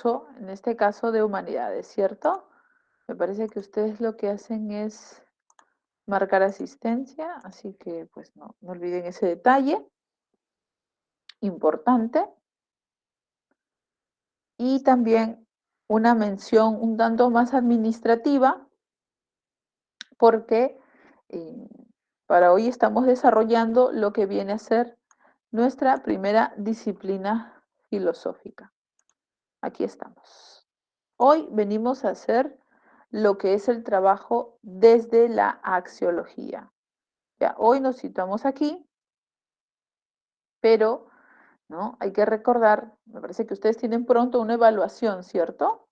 curso, en este caso de humanidades, ¿cierto? Me parece que ustedes lo que hacen es marcar asistencia, así que pues no olviden ese detalle importante. Y también una mención un tanto más administrativa, porque para hoy estamos desarrollando lo que viene a ser nuestra primera disciplina filosófica. Aquí estamos. Hoy venimos a hacer lo que es el trabajo desde la axiología. Ya, hoy nos situamos aquí, pero ¿no? Hay que recordar, me parece que ustedes tienen pronto una evaluación, ¿cierto?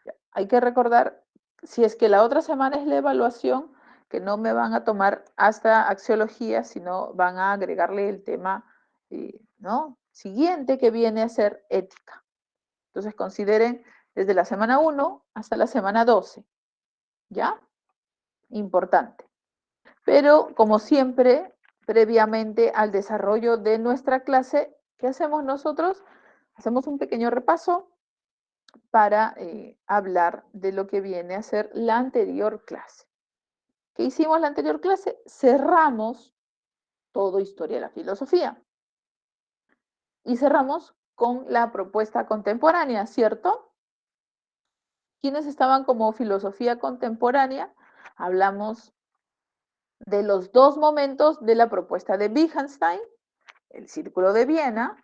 Ya, hay que recordar, si es que la otra semana es la evaluación, que no me van a tomar hasta axiología, sino van a agregarle el tema ¿no? siguiente que viene a ser ética. Entonces consideren desde la semana 1 hasta la semana 12, ¿ya? Importante. Pero como siempre, previamente al desarrollo de nuestra clase, ¿qué hacemos nosotros? Hacemos un pequeño repaso para hablar de lo que viene a ser la anterior clase. ¿Qué hicimos la anterior clase? Cerramos todo historia de la filosofía. Y cerramos con la propuesta contemporánea, ¿cierto? ¿Quiénes estaban como filosofía contemporánea? Hablamos de los dos momentos de la propuesta de Wittgenstein, el Círculo de Viena,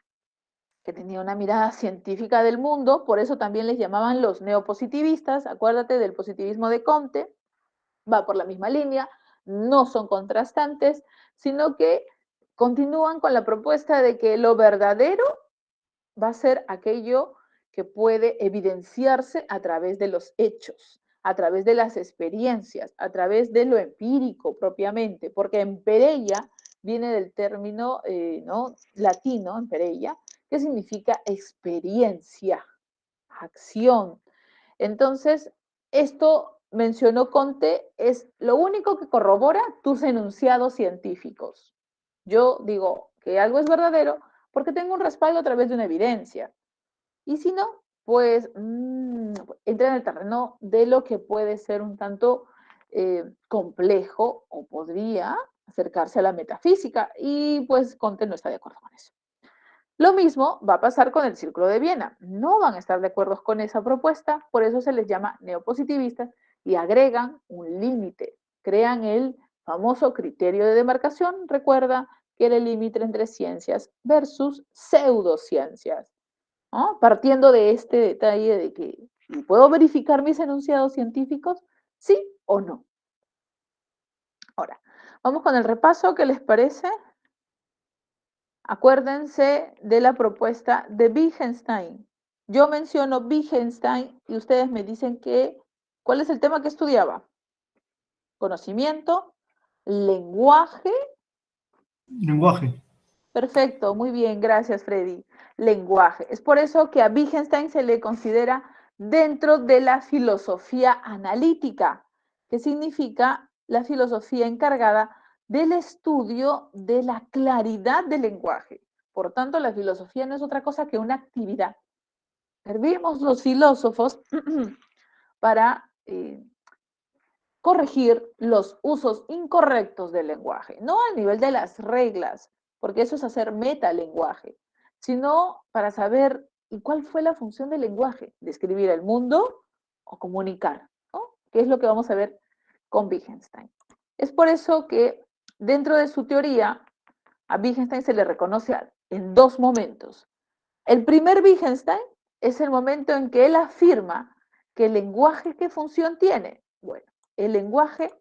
que tenía una mirada científica del mundo, por eso también les llamaban los neopositivistas, acuérdate del positivismo de Comte, va por la misma línea, no son contrastantes, sino que continúan con la propuesta de que lo verdadero va a ser aquello que puede evidenciarse a través de los hechos, a través de las experiencias, a través de lo empírico propiamente, porque empereia viene del término ¿no? latino, empereia, que significa experiencia, acción. Entonces, esto mencionó Conte, es lo único que corrobora tus enunciados científicos. Yo digo que algo es verdadero porque tengo un respaldo a través de una evidencia. Y si no, pues entra en el terreno de lo que puede ser un tanto complejo o podría acercarse a la metafísica. Y pues Conte no está de acuerdo con eso. Lo mismo va a pasar con el Círculo de Viena. No van a estar de acuerdo con esa propuesta, por eso se les llama neopositivistas y agregan un límite. Crean el famoso criterio de demarcación, recuerda que era el límite entre ciencias versus pseudociencias. ¿No? Partiendo de este detalle de que ¿puedo verificar mis enunciados científicos? ¿Sí o no? Ahora, vamos con el repaso, ¿qué les parece? Acuérdense de la propuesta de Wittgenstein. Yo menciono Wittgenstein y ustedes me dicen ¿cuál es el tema que estudiaba? Conocimiento, lenguaje. Lenguaje. Perfecto, muy bien, gracias Freddy. Lenguaje. Es por eso que a Wittgenstein se le considera dentro de la filosofía analítica, que significa la filosofía encargada del estudio de la claridad del lenguaje. Por tanto, la filosofía no es otra cosa que una actividad. Servimos los filósofos para corregir los usos incorrectos del lenguaje, no al nivel de las reglas, porque eso es hacer metalenguaje, sino para saber ¿y cuál fue la función del lenguaje? ¿Describir el mundo o comunicar? ¿No? ¿Qué es lo que vamos a ver con Wittgenstein? Es por eso que dentro de su teoría a Wittgenstein se le reconoce en dos momentos. El primer Wittgenstein es el momento en que él afirma que el lenguaje, ¿qué función tiene? Bueno, el lenguaje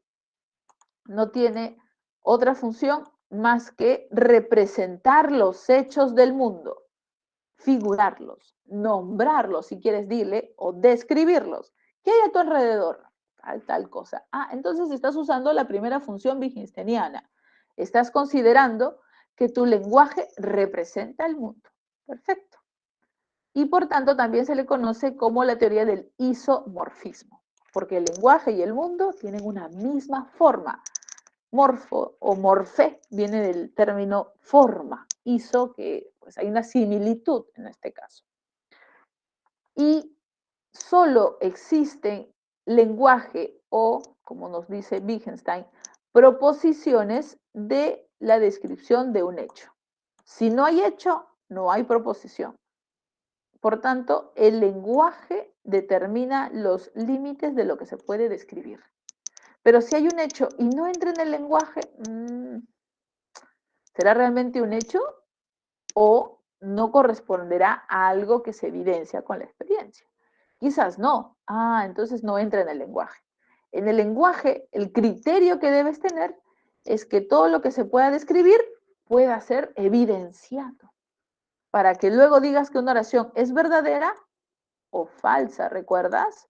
no tiene otra función más que representar los hechos del mundo, figurarlos, nombrarlos, si quieres dile, o describirlos. ¿Qué hay a tu alrededor? Tal cosa. Ah, entonces estás usando la primera función wittgensteiniana. Estás considerando que tu lenguaje representa el mundo. Perfecto. Y por tanto también se le conoce como la teoría del isomorfismo, porque el lenguaje y el mundo tienen una misma forma. Morfo o morfé viene del término forma, iso, que pues hay una similitud en este caso. y solo existen lenguaje o, como nos dice Wittgenstein, proposiciones de la descripción de un hecho. Si no hay hecho, no hay proposición. Por tanto, el lenguaje determina los límites de lo que se puede describir. Pero si hay un hecho y no entra en el lenguaje, ¿será realmente un hecho o no corresponderá a algo que se evidencia con la experiencia? Quizás no. Entonces no entra en el lenguaje. En el lenguaje, el criterio que debes tener es que todo lo que se pueda describir pueda ser evidenciado, para que luego digas que una oración es verdadera o falsa, ¿recuerdas?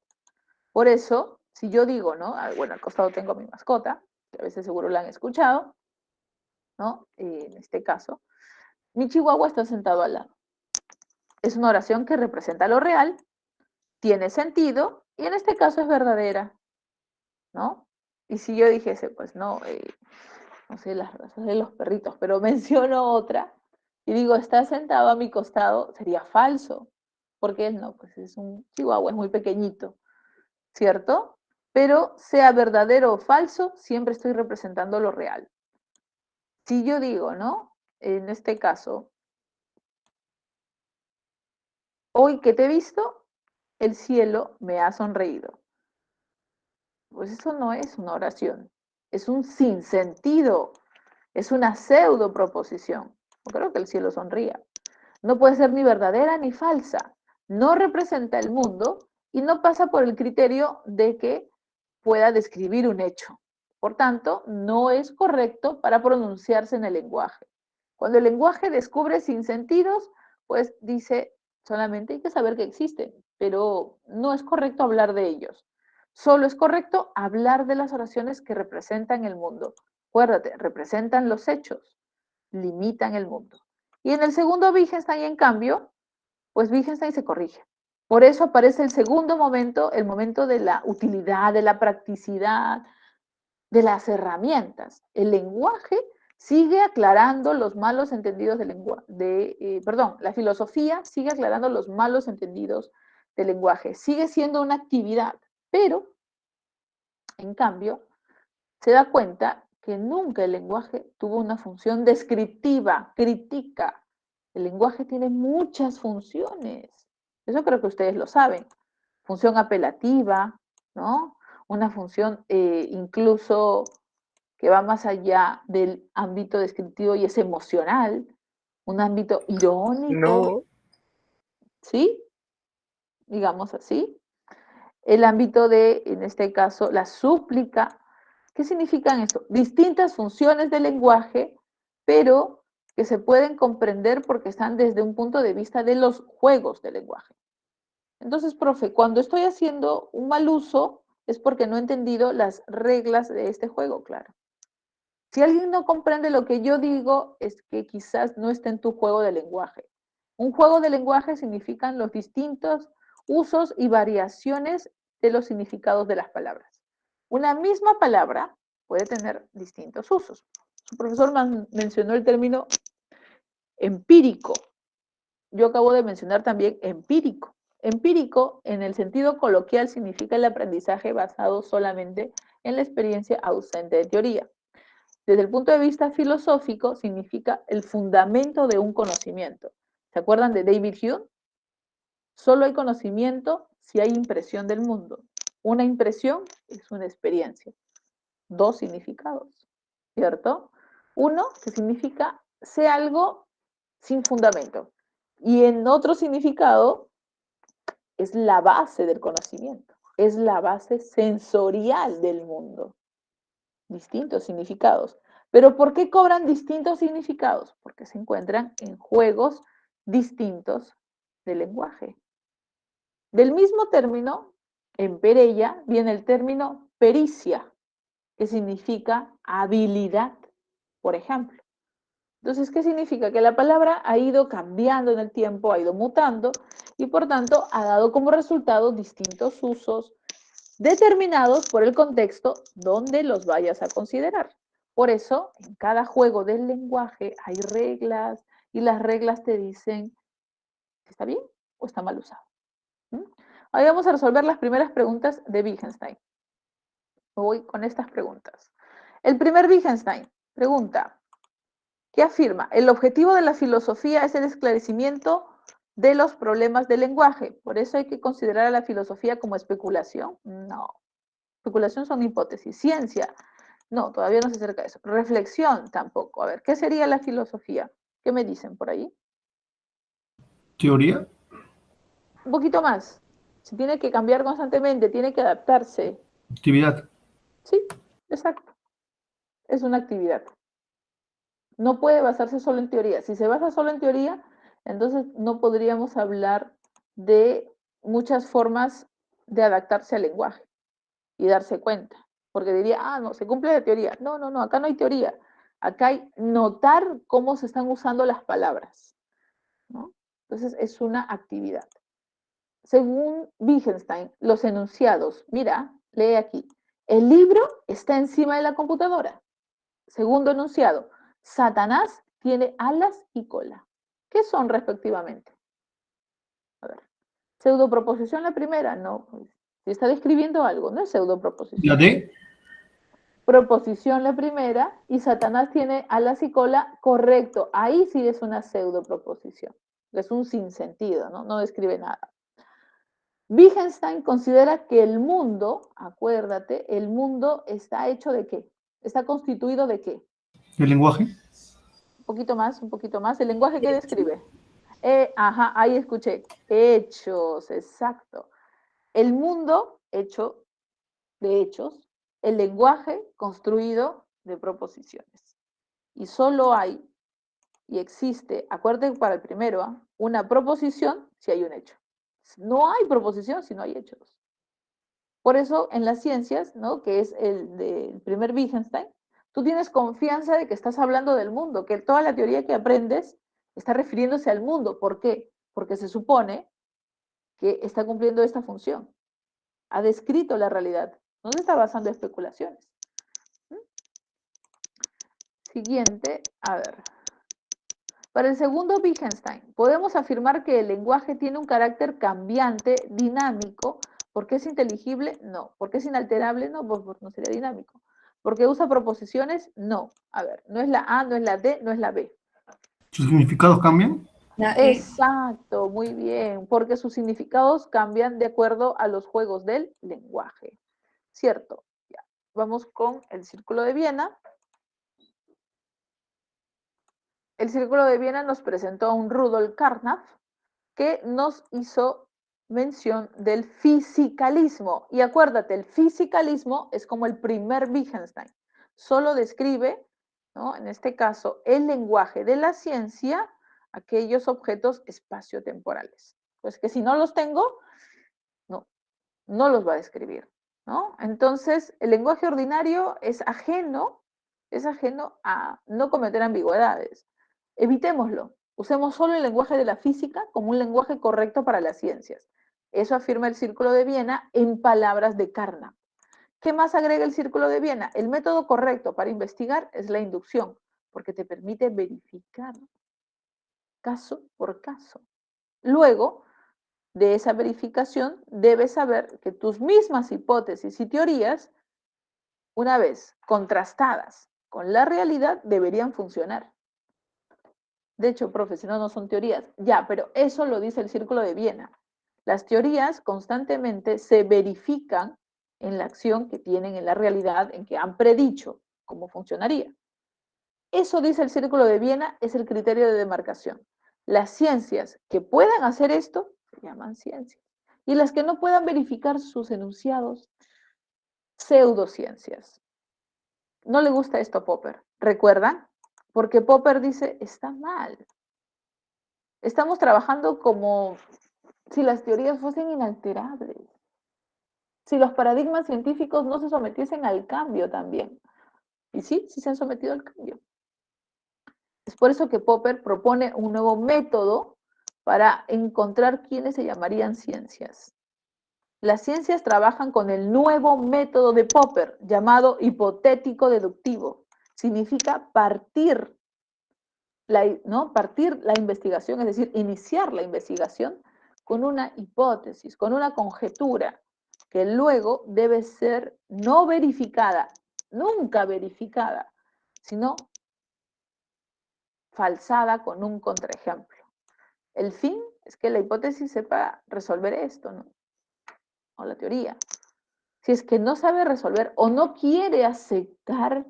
Por eso, si yo digo, ¿no? Bueno, al costado tengo a mi mascota, que a veces seguro la han escuchado, ¿no? En este caso, mi chihuahua está sentado al lado. Es una oración que representa lo real, tiene sentido y en este caso es verdadera, ¿no? Y si yo dijese, pues no, no sé las razas de los perritos, pero menciono otra y digo, está sentado a mi costado, sería falso, porque él no, pues es un chihuahua, es muy pequeñito, ¿cierto? Pero sea verdadero o falso, siempre estoy representando lo real. Si yo digo, ¿no? En este caso, hoy que te he visto, el cielo me ha sonreído. Pues eso no es una oración, es un sinsentido, es una pseudo proposición. No creo que el cielo sonría. No puede ser ni verdadera ni falsa. No representa el mundo y no pasa por el criterio de que pueda describir un hecho. Por tanto, no es correcto para pronunciarse en el lenguaje. Cuando el lenguaje descubre sinsentidos, pues dice solamente hay que saber que existen, pero no es correcto hablar de ellos. Solo es correcto hablar de las oraciones que representan el mundo. Acuérdate, representan los hechos, limitan el mundo. Y en el segundo Wittgenstein, en cambio, pues Wittgenstein se corrige. Por eso aparece el segundo momento, el momento de la utilidad, de la practicidad, de las herramientas. El lenguaje sigue aclarando los malos entendidos del lenguaje, la filosofía sigue aclarando los malos entendidos del lenguaje. Sigue siendo una actividad, pero, en cambio, se da cuenta que nunca el lenguaje tuvo una función descriptiva, crítica. El lenguaje tiene muchas funciones. Eso creo que ustedes lo saben. Función apelativa, ¿no? Una función incluso que va más allá del ámbito descriptivo y es emocional, un ámbito irónico, No, ¿sí? Digamos así. El ámbito de, en este caso, la súplica. ¿Qué significan eso? Distintas funciones del lenguaje, pero que se pueden comprender porque están desde un punto de vista de los juegos del lenguaje. Entonces, profe, cuando estoy haciendo un mal uso es porque no he entendido las reglas de este juego, claro. Si alguien no comprende lo que yo digo, es que quizás no está en tu juego de lenguaje. Un juego de lenguaje significan los distintos usos y variaciones de los significados de las palabras. Una misma palabra puede tener distintos usos. Su profesor mencionó el término empírico. Yo acabo de mencionar también empírico. Empírico, en el sentido coloquial, significa el aprendizaje basado solamente en la experiencia ausente de teoría. Desde el punto de vista filosófico, significa el fundamento de un conocimiento. ¿Se acuerdan de David Hume? Solo hay conocimiento si hay impresión del mundo. Una impresión es una experiencia. Dos significados, ¿cierto? Uno, que significa sé algo sin fundamento. Y en otro significado, es la base del conocimiento. Es la base sensorial del mundo. Distintos significados. Pero ¿por qué cobran distintos significados? Porque se encuentran en juegos distintos del lenguaje. Del mismo término, en Perella, viene el término pericia, que significa habilidad, por ejemplo. Entonces, ¿qué significa? Que la palabra ha ido cambiando en el tiempo, ha ido mutando y por tanto ha dado como resultado distintos usos determinados por el contexto donde los vayas a considerar. Por eso, en cada juego del lenguaje hay reglas y las reglas te dicen si está bien o está mal usado. ¿Mm? Ahí vamos a resolver las primeras preguntas de Wittgenstein. Voy con estas preguntas. El primer Wittgenstein pregunta, ¿qué afirma? El objetivo de la filosofía es el esclarecimiento de los problemas del lenguaje. Por eso hay que considerar a la filosofía como especulación. No. Especulación son hipótesis. Ciencia. No, todavía no se acerca a eso. Reflexión tampoco. A ver, ¿qué sería la filosofía? ¿Qué me dicen por ahí? Teoría, Un poquito más. Se tiene que cambiar constantemente, tiene que adaptarse. actividad, Sí, exacto. Es una actividad. No puede basarse solo en teoría. Si se basa solo en teoría, entonces no podríamos hablar de muchas formas de adaptarse al lenguaje y darse cuenta. Porque diría, ah, no, se cumple la teoría. No, no, no, acá no hay teoría. Acá hay notar cómo se están usando las palabras, ¿no? Entonces es una actividad. Según Wittgenstein, los enunciados, mira, lee aquí, el libro está encima de la computadora. Segundo enunciado, Satanás tiene alas y cola. ¿Qué son respectivamente? A ver, pseudoproposición la primera, no, pues, si está describiendo algo, no es la pseudoproposición. D, Proposición la primera y Satanás tiene alas y cola, correcto, ahí sí es una pseudoproposición, es un sinsentido, ¿no? No describe nada. Wittgenstein considera que el mundo, acuérdate, el mundo está hecho de qué? Está constituido de qué? el lenguaje, Un poquito más, un poquito más. ¿El lenguaje qué describe? Ajá, ahí escuché. Hechos, exacto. El mundo hecho de hechos, el lenguaje construido de proposiciones. Y solo hay, y existe, acuérdate para el primero, ¿eh? Una proposición si hay un hecho. No hay proposición si no hay hechos. Por eso en las ciencias, ¿no? Que es el del primer Wittgenstein, tú tienes confianza de que estás hablando del mundo, que toda la teoría que aprendes está refiriéndose al mundo. ¿Por qué? Porque se supone que está cumpliendo esta función. Ha descrito la realidad, no se está basando en especulaciones. ¿Mm? Siguiente, a ver. Para el segundo Wittgenstein, podemos afirmar que el lenguaje tiene un carácter cambiante, dinámico. ¿Por qué es inteligible? No. ¿Por qué es inalterable? No, pues no sería dinámico. ¿Por qué usa proposiciones? No. A ver, no es la A, no es la D, no es la B. sus significados cambian, La E. Exacto, muy bien, porque sus significados cambian de acuerdo a los juegos del lenguaje. ¿Cierto? Ya. Vamos con el Círculo de Viena. El Círculo de Viena nos presentó a un Rudolf Carnap que nos hizo mención del fisicalismo. Y acuérdate, el fisicalismo es como el primer Wittgenstein. Solo describe, ¿no? En este caso, el lenguaje de la ciencia, aquellos objetos espaciotemporales. Pues que si no los tengo, no, no los va a describir, ¿no? Entonces, el lenguaje ordinario es ajeno a no cometer ambigüedades. Evitémoslo. Usemos solo el lenguaje de la física como un lenguaje correcto para las ciencias. Eso afirma el Círculo de Viena en palabras de Carnap. ¿Qué más agrega el Círculo de Viena? El método correcto para investigar es la inducción, porque te permite verificar caso por caso. Luego de esa verificación, debes saber que tus mismas hipótesis y teorías, una vez contrastadas con la realidad, deberían funcionar. De hecho, profe, si no, no son teorías. Ya, pero eso lo dice el Círculo de Viena. Las teorías constantemente se verifican en la acción que tienen en la realidad, en que han predicho cómo funcionaría. Eso dice el Círculo de Viena, es el criterio de demarcación. Las ciencias que puedan hacer esto se llaman ciencias. Y las que no puedan verificar sus enunciados, pseudociencias. No le gusta esto a Popper. ¿Recuerdan? Porque Popper dice, está mal. Estamos trabajando como si las teorías fuesen inalterables, si los paradigmas científicos no se sometiesen al cambio también. Y sí, sí se han sometido al cambio. Es por eso que Popper propone un nuevo método para encontrar quiénes se llamarían ciencias. Las ciencias trabajan con el nuevo método de Popper, llamado hipotético deductivo. Significa partir partir la investigación, es decir, iniciar la investigación con una hipótesis, con una conjetura, que luego debe ser no verificada, nunca verificada, sino falsada con un contraejemplo. El fin es que la hipótesis sepa resolver esto, ¿no? O la teoría. Si es que no sabe resolver o no quiere aceptar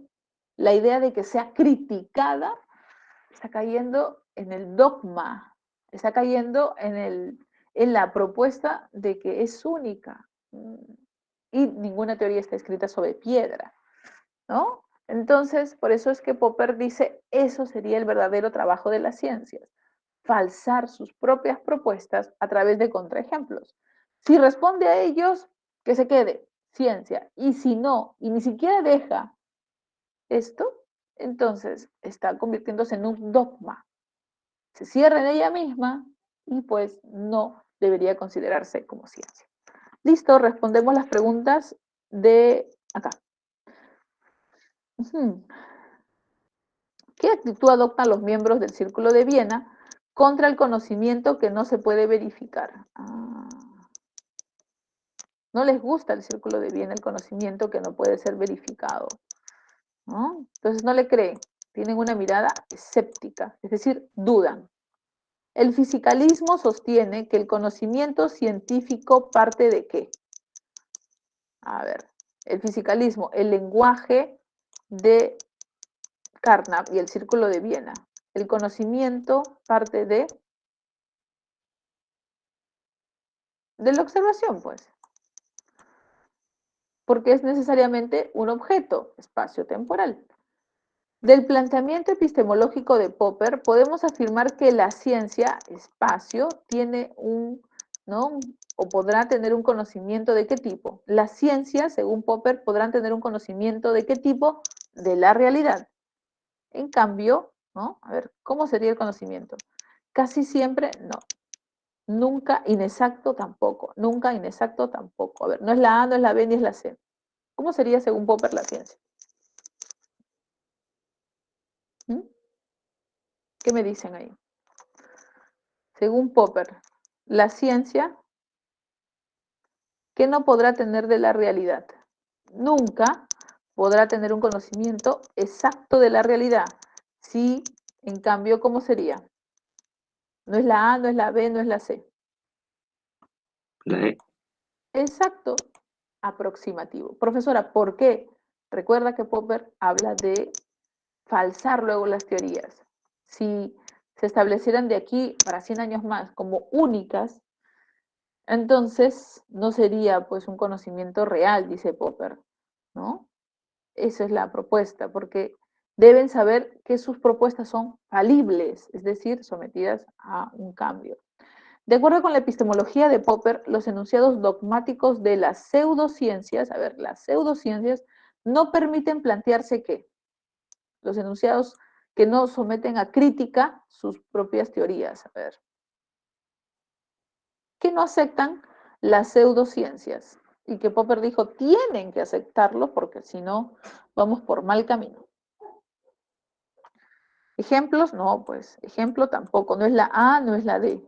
la idea de que sea criticada, está cayendo en el dogma, está cayendo en la propuesta de que es única. Y ninguna teoría está escrita sobre piedra, ¿no? Entonces, por eso es que Popper dice, eso sería el verdadero trabajo de las ciencias, falsar sus propias propuestas a través de contraejemplos. Si responde a ellos, que se quede, ciencia. Y si no, y ni siquiera deja esto, entonces está convirtiéndose en un dogma. Se cierra en ella misma y pues no debería considerarse como ciencia. Listo, respondemos las preguntas de acá. ¿Qué actitud adoptan los miembros del Círculo de Viena contra el conocimiento que no se puede verificar? No les gusta el Círculo de Viena, el conocimiento que no puede ser verificado, ¿no? Entonces no le creen, tienen una mirada escéptica, es decir, dudan. El fisicalismo sostiene que el conocimiento científico parte de ¿qué? A ver, el fisicalismo, el lenguaje de Carnap y el Círculo de Viena. El conocimiento parte de la observación, pues. Porque es necesariamente un objeto espacio-temporal. Del planteamiento epistemológico de Popper, podemos afirmar que la ciencia, espacio, tiene ¿no? O podrá tener un conocimiento de qué tipo. Las ciencias, según Popper, podrán tener un conocimiento de qué tipo, de la realidad. En cambio, ¿no? A ver, ¿cómo sería el conocimiento? Casi siempre no. Nunca inexacto tampoco. Nunca inexacto tampoco. A ver, no es la A, no es la B, ni es la C. ¿Cómo sería, según Popper, la ciencia? ¿Qué me dicen ahí? Según Popper, la ciencia, ¿qué no podrá tener de la realidad? Nunca podrá tener un conocimiento exacto de la realidad. Sí, en cambio, ¿cómo sería? No es la A, no es la B, no es la C. La E. Exacto, aproximativo. Profesora, ¿por qué? Recuerda que Popper habla de falsar luego las teorías. Si se establecieran de aquí para 100 años más como únicas, entonces no sería pues un conocimiento real, dice Popper, ¿no? Esa es la propuesta, porque deben saber que sus propuestas son falibles, es decir, sometidas a un cambio. De acuerdo con la epistemología de Popper, los enunciados dogmáticos de las pseudociencias, a ver, las pseudociencias no permiten plantearse que los enunciados que no someten a crítica sus propias teorías, a ver, que no aceptan las pseudociencias y que Popper dijo tienen que aceptarlo porque si no vamos por mal camino. Ejemplos, no, pues ejemplo tampoco, no es la A, no es la D.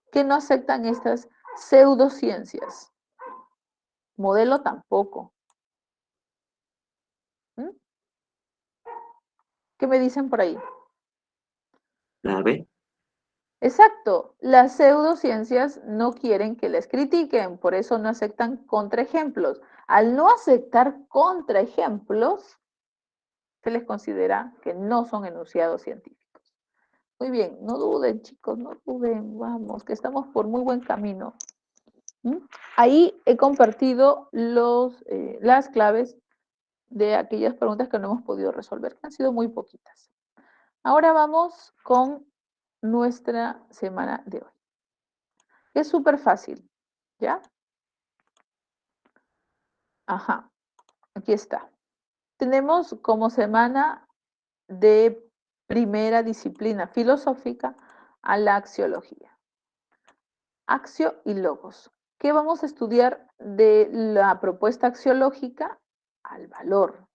Que no aceptan estas pseudociencias. Modelo tampoco. ¿Mm? ¿Qué me dicen por ahí? La B. Exacto, las pseudociencias no quieren que les critiquen, por eso no aceptan contraejemplos. Al no aceptar contraejemplos, se les considera que no son enunciados científicos. Muy bien, no duden, chicos, no duden, vamos, que estamos por muy buen camino. Ahí he compartido las claves de aquellas preguntas que no hemos podido resolver, que han sido muy poquitas. Ahora vamos con nuestra semana de hoy. Es súper fácil, ¿ya? Ajá, aquí está. Tenemos como semana de primera disciplina filosófica a la axiología. Axio y logos. ¿Qué vamos a estudiar de la propuesta axiológica? Al valor.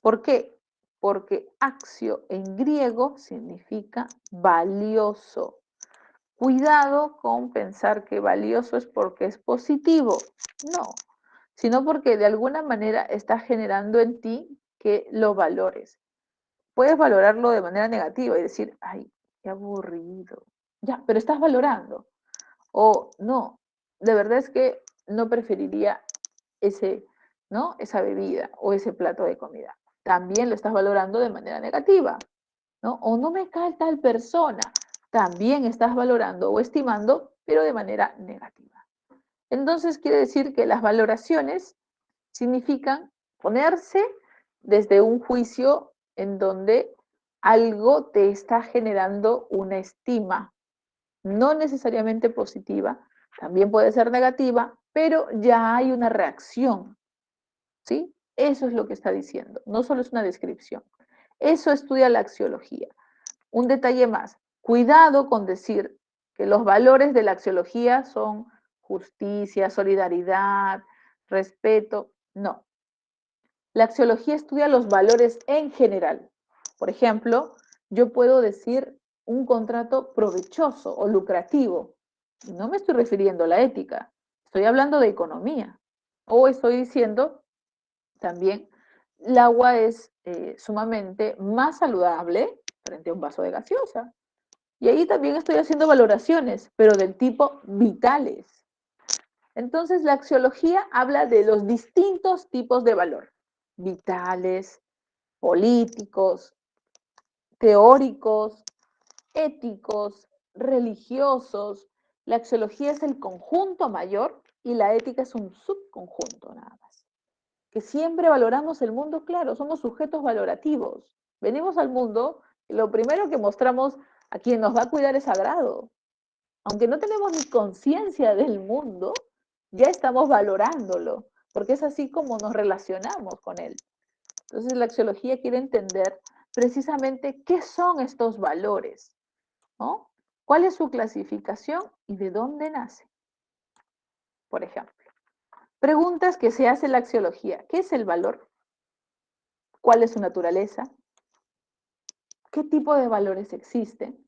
¿Por qué? Porque axio en griego significa valioso. Cuidado con pensar que valioso es porque es positivo. No, sino porque de alguna manera está generando en ti que lo valores. Puedes valorarlo de manera negativa y decir, ay, qué aburrido. Ya, pero estás valorando. O no, de verdad es que no preferiría ese, ¿no? Esa bebida o ese plato de comida. También lo estás valorando de manera negativa, ¿no? O no me cae tal persona. También estás valorando o estimando, pero de manera negativa. Entonces quiere decir que las valoraciones significan ponerse desde un juicio en donde algo te está generando una estima, no necesariamente positiva, también puede ser negativa, pero ya hay una reacción, ¿sí? Eso es lo que está diciendo, no solo es una descripción. Eso estudia la axiología. Un detalle más, cuidado con decir que los valores de la axiología son justicia, solidaridad, respeto, no. La axiología estudia los valores en general. Por ejemplo, yo puedo decir un contrato provechoso o lucrativo. Y no me estoy refiriendo a la ética, estoy hablando de economía. O estoy diciendo también, el agua es sumamente más saludable frente a un vaso de gaseosa. Y ahí también estoy haciendo valoraciones, pero del tipo vitales. Entonces, la axiología habla de los distintos tipos de valor, vitales, políticos, teóricos, éticos, religiosos. La axiología es el conjunto mayor y la ética es un subconjunto nada más. Que siempre valoramos el mundo, claro, somos sujetos valorativos. Venimos al mundo y lo primero que mostramos a quien nos va a cuidar es sagrado. Aunque no tenemos ni conciencia del mundo, ya estamos valorándolo, porque es así como nos relacionamos con él. Entonces la axiología quiere entender precisamente qué son estos valores, ¿no? ¿Cuál es su clasificación y de dónde nace? Por ejemplo, preguntas que se hace la axiología. ¿Qué es el valor? ¿Cuál es su naturaleza? ¿Qué tipo de valores existen?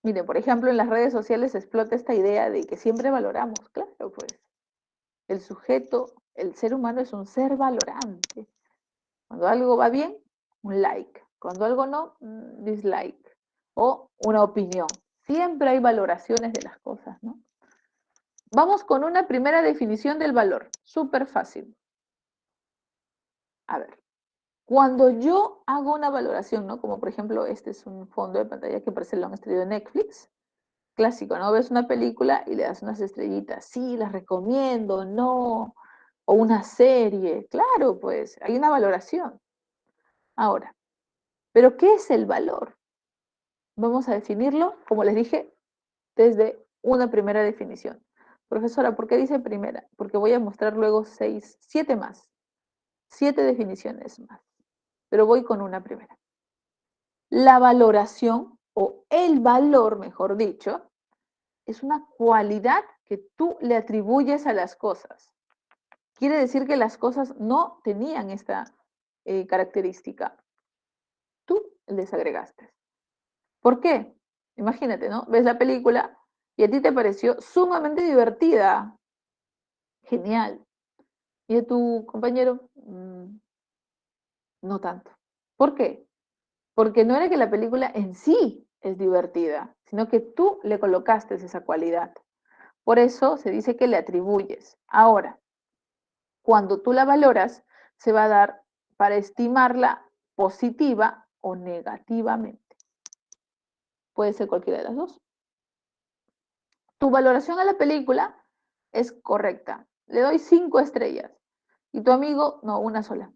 Miren, por ejemplo, en las redes sociales explota esta idea de que siempre valoramos. Claro, pues. El sujeto, el ser humano es un ser valorante. Cuando algo va bien, un like. Cuando algo no, dislike. O una opinión. Siempre hay valoraciones de las cosas, ¿no? Vamos con una primera definición del valor. Súper fácil. A ver. Cuando yo hago una valoración, ¿no? Como por ejemplo, este es un fondo de pantalla que parece lo han extraído de Netflix. Clásico, ¿no? Ves una película y le das unas estrellitas. Sí, las recomiendo, no. O una serie. Claro, pues, hay una valoración. Ahora, ¿pero qué es el valor? Vamos a definirlo, como les dije, desde una primera definición. Profesora, ¿por qué dice primera? Porque voy a mostrar luego 7 más. 7 definiciones más. Pero voy con una primera. La valoración, o el valor, mejor dicho, es una cualidad que tú le atribuyes a las cosas. Quiere decir que las cosas no tenían esta característica. Tú les agregaste. ¿Por qué? Imagínate, ¿no? Ves la película y a ti te pareció sumamente divertida. Genial. Y a tu compañero, no tanto. ¿Por qué? Porque no era que la película en sí es divertida, sino que tú le colocaste esa cualidad. Por eso se dice que le atribuyes. Ahora, cuando tú la valoras, se va a dar para estimarla positiva o negativamente. Puede ser cualquiera de las dos. Tu valoración a la película es correcta. Le doy 5 estrellas. Y tu amigo, no, una sola.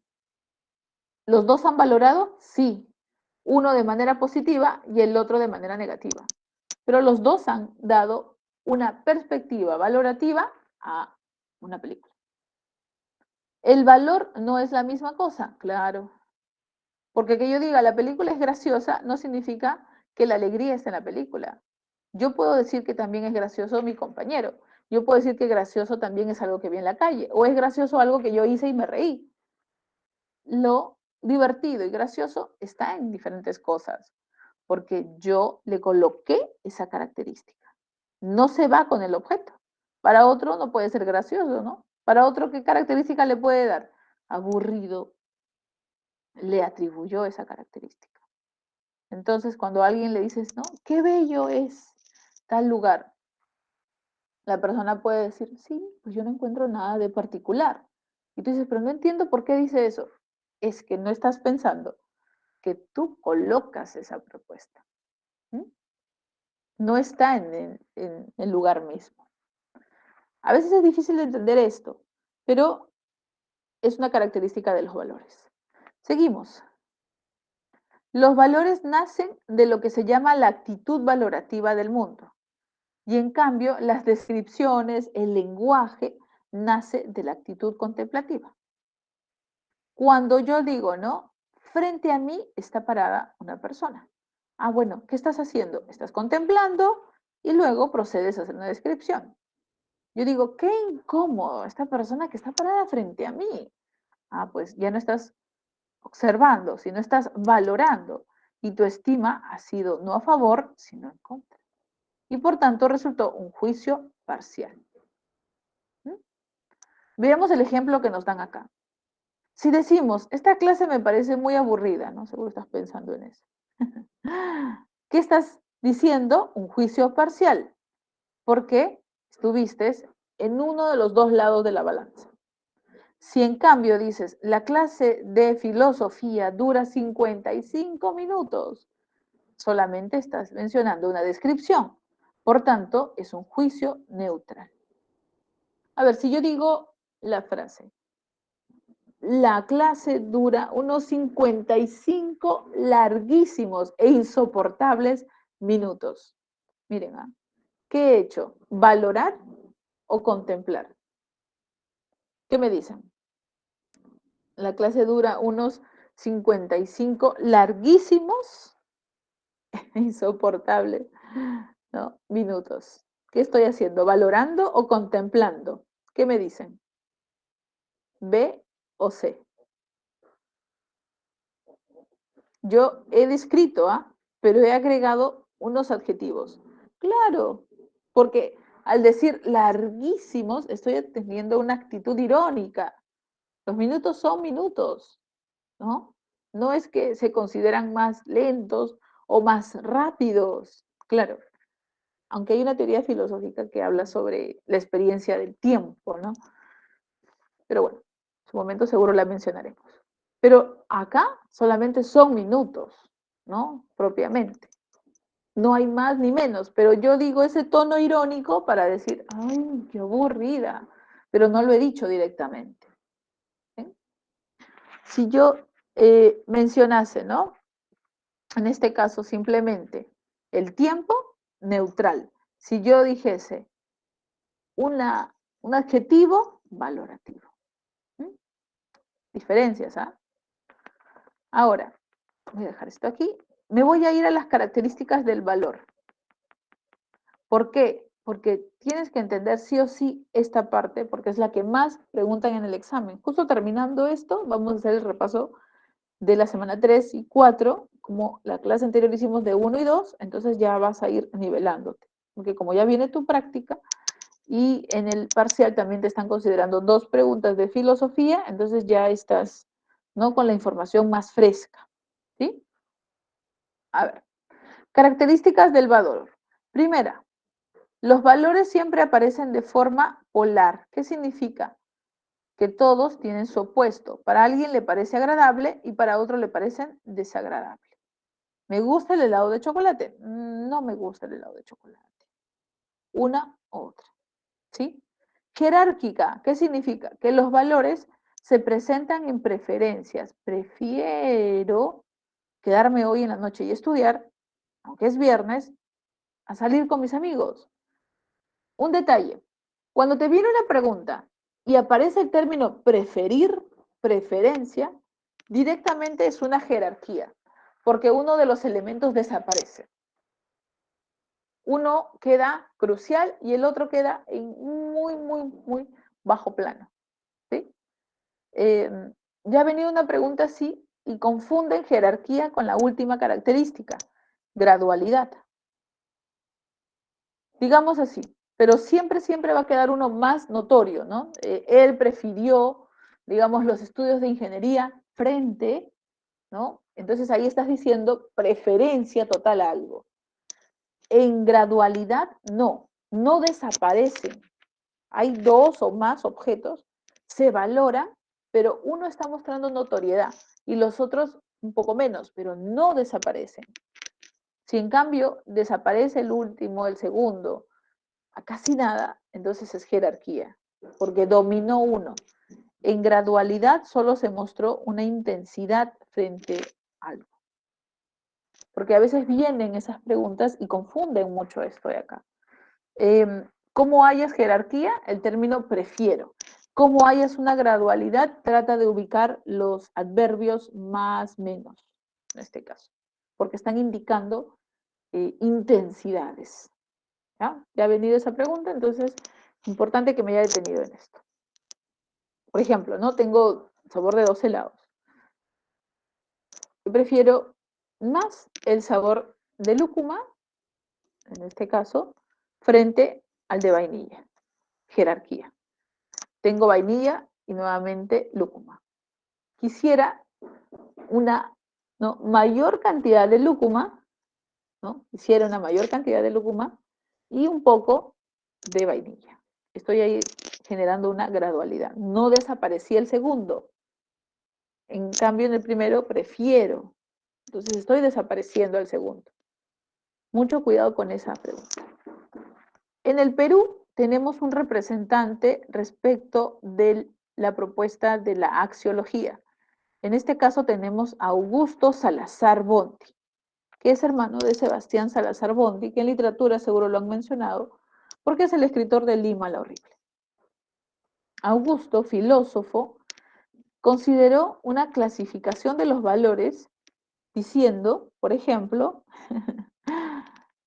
¿Los dos han valorado? Sí. Uno de manera positiva y el otro de manera negativa. Pero los dos han dado una perspectiva valorativa a una película. ¿El valor no es la misma cosa? Claro. Porque que yo diga la película es graciosa no significa que la alegría esté en la película. Yo puedo decir que también es gracioso mi compañero. Yo puedo decir que gracioso también es algo que vi en la calle. O es gracioso algo que yo hice y me reí. Lo divertido y gracioso está en diferentes cosas. porque yo le coloqué esa característica. No se va con el objeto. Para otro no puede ser gracioso, ¿no? Para otro, ¿qué característica le puede dar? Aburrido. Le atribuyó esa característica. Entonces, cuando a alguien le dices, ¿no? Qué bello es tal lugar. La persona puede decir, sí, pues yo no encuentro nada de particular. Y tú dices, pero no entiendo por qué dice eso. Es que no estás pensando que tú colocas esa propuesta. ¿Mm? No está en el lugar mismo. A veces es difícil de entender esto, pero es una característica de los valores. Seguimos. Los valores nacen de lo que se llama la actitud valorativa del mundo. Y en cambio, las descripciones, el lenguaje, nace de la actitud contemplativa. Cuando yo digo, ¿no? Frente a mí está parada una persona. Ah, bueno, ¿qué estás haciendo? Estás contemplando y luego procedes a hacer una descripción. Yo digo, qué incómodo esta persona que está parada frente a mí. Ah, pues ya no estás observando, sino estás valorando. Y tu estima ha sido no a favor, sino en contra. Y por tanto resultó un juicio parcial. ¿Mm? Veamos el ejemplo que nos dan acá. Si decimos, esta clase me parece muy aburrida, ¿no? Seguro estás pensando en eso. ¿Qué estás diciendo? Un juicio parcial. Porque estuviste en uno de los dos lados de la balanza. Si en cambio dices, la clase de filosofía dura 55 minutos, solamente estás mencionando una descripción. Por tanto, es un juicio neutral. A ver, si yo digo la frase, la clase dura unos 55 larguísimos e insoportables minutos. Miren, ¿ah? ¿Qué he hecho? ¿Valorar o contemplar? ¿Qué me dicen? La clase dura unos 55 larguísimos e insoportables, ¿no? Minutos. ¿Qué estoy haciendo? ¿Valorando o contemplando? ¿Qué me dicen? ¿B o C? Yo he descrito, ¿ah? Pero he agregado unos adjetivos. Claro, porque al decir larguísimos estoy teniendo una actitud irónica. Los minutos son minutos, ¿no? No es que se consideran más lentos o más rápidos. Claro, aunque hay una teoría filosófica que habla sobre la experiencia del tiempo, ¿no? Pero bueno, en su momento seguro la mencionaremos. Pero acá solamente son minutos, ¿no? Propiamente. No hay más ni menos, pero yo digo ese tono irónico para decir, ay, qué aburrida, pero no lo he dicho directamente. ¿Sí? Si yo mencionase, ¿no? En este caso simplemente el tiempo neutral. Si yo dijese un adjetivo valorativo. ¿Sí? Diferencias, ¿ah? Ahora, voy a dejar esto aquí. Me voy a ir a las características del valor. ¿Por qué? Porque tienes que entender sí o sí esta parte, porque es la que más preguntan en el examen. Justo terminando esto, vamos a hacer el repaso de la semana 3 y 4, como la clase anterior hicimos de 1 y 2, entonces ya vas a ir nivelándote. Porque como ya viene tu práctica, y en el parcial también te están considerando 2 preguntas de filosofía, entonces ya estás, ¿no? Con la información más fresca, ¿sí? A ver, características del valor. Primera, los valores siempre aparecen de forma polar. ¿Qué significa? Que todos tienen su opuesto. Para alguien le parece agradable y para otro le parecen desagradable. ¿Me gusta el helado de chocolate? No me gusta el helado de chocolate. Una u otra. ¿Sí? Jerárquica, ¿qué significa? Que los valores se presentan en preferencias. Prefiero quedarme hoy en la noche y estudiar, aunque es viernes, a salir con mis amigos. Un detalle, cuando te viene una pregunta y aparece el término preferir, preferencia, directamente es una jerarquía, porque uno de los elementos desaparece. Uno queda crucial y el otro queda en muy bajo plano. ¿Sí? Ya ha venido una pregunta así y confunden jerarquía con la última característica. gradualidad. Digamos así, pero siempre, siempre va a quedar uno más notorio, ¿no? Él prefirió, digamos, los estudios de ingeniería frente, ¿no? Entonces ahí estás diciendo preferencia total a algo. En gradualidad, no, no desaparecen. Hay dos o más objetos, se valoran, pero uno está mostrando notoriedad y los otros un poco menos, pero no desaparecen. Si en cambio desaparece el último, el segundo, a casi nada, entonces es jerarquía, porque dominó uno. En gradualidad solo se mostró una intensidad frente a algo. Porque a veces vienen esas preguntas y confunden mucho esto de acá. ¿Cómo hayas jerarquía? El término prefiero. ¿Cómo hayas una gradualidad? Trata de ubicar los adverbios más, menos, en este caso, porque están indicando intensidades. ¿Ya? Ya ha venido esa pregunta, entonces es importante que me haya detenido en esto. Por ejemplo, ¿no? Tengo sabor de 2 helados. Yo prefiero más el sabor de lúcuma, en este caso, frente al de vainilla. Jerarquía. Tengo vainilla y nuevamente lúcuma. Quisiera una, ¿no?, mayor cantidad de lúcuma, ¿no? Quisiera una mayor cantidad de lúcuma y un poco de vainilla. Estoy ahí generando una gradualidad. No desaparecía el segundo. En cambio, en el primero prefiero. Entonces estoy desapareciendo el segundo. Mucho cuidado con esa pregunta. En el Perú tenemos un representante respecto de la propuesta de la axiología. En este caso tenemos a Augusto Salazar Bonti, que es hermano de Sebastián Salazar Bonti, que en literatura seguro lo han mencionado, porque es el escritor de Lima la Horrible. Augusto, filósofo, consideró una clasificación de los valores diciendo, por ejemplo,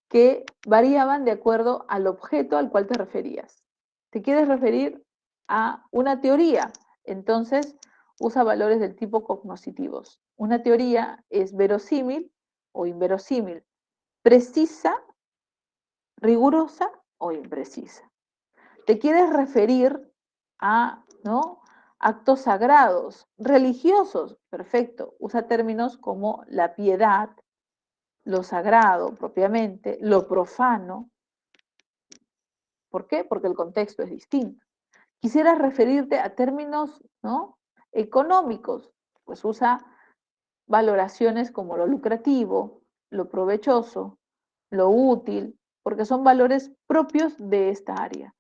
que variaban de acuerdo al objeto al cual te referías. ¿Te quieres referir a una teoría? Entonces, usa valores del tipo cognoscitivos. Una teoría es verosímil o inverosímil, precisa, rigurosa o imprecisa. ¿Te quieres referir a, ¿no?, actos sagrados, religiosos? Perfecto. Usa términos como la piedad, lo sagrado propiamente, lo profano. ¿Por qué? Porque el contexto es distinto. Quisieras referirte a términos, ¿no?, económicos, pues usa valoraciones como lo lucrativo, lo provechoso, lo útil, porque son valores propios de esta área.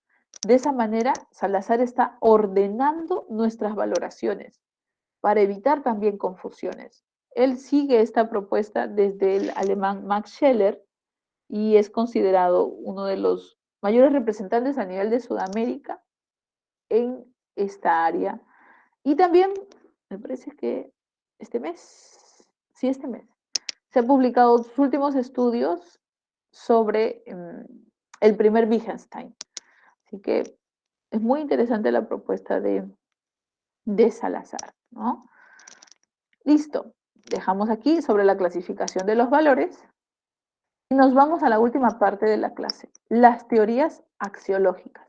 De esa manera, Salazar está ordenando nuestras valoraciones para evitar también confusiones. Él sigue esta propuesta desde el alemán Max Scheler y es considerado uno de los mayores representantes a nivel de Sudamérica en esta área. Y también, me parece que este mes, se han publicado sus últimos estudios sobre el primer Wittgenstein. Así que es muy interesante la propuesta de Salazar, ¿no? Listo, dejamos aquí sobre la clasificación de los valores y nos vamos a la última parte de la clase, las teorías axiológicas.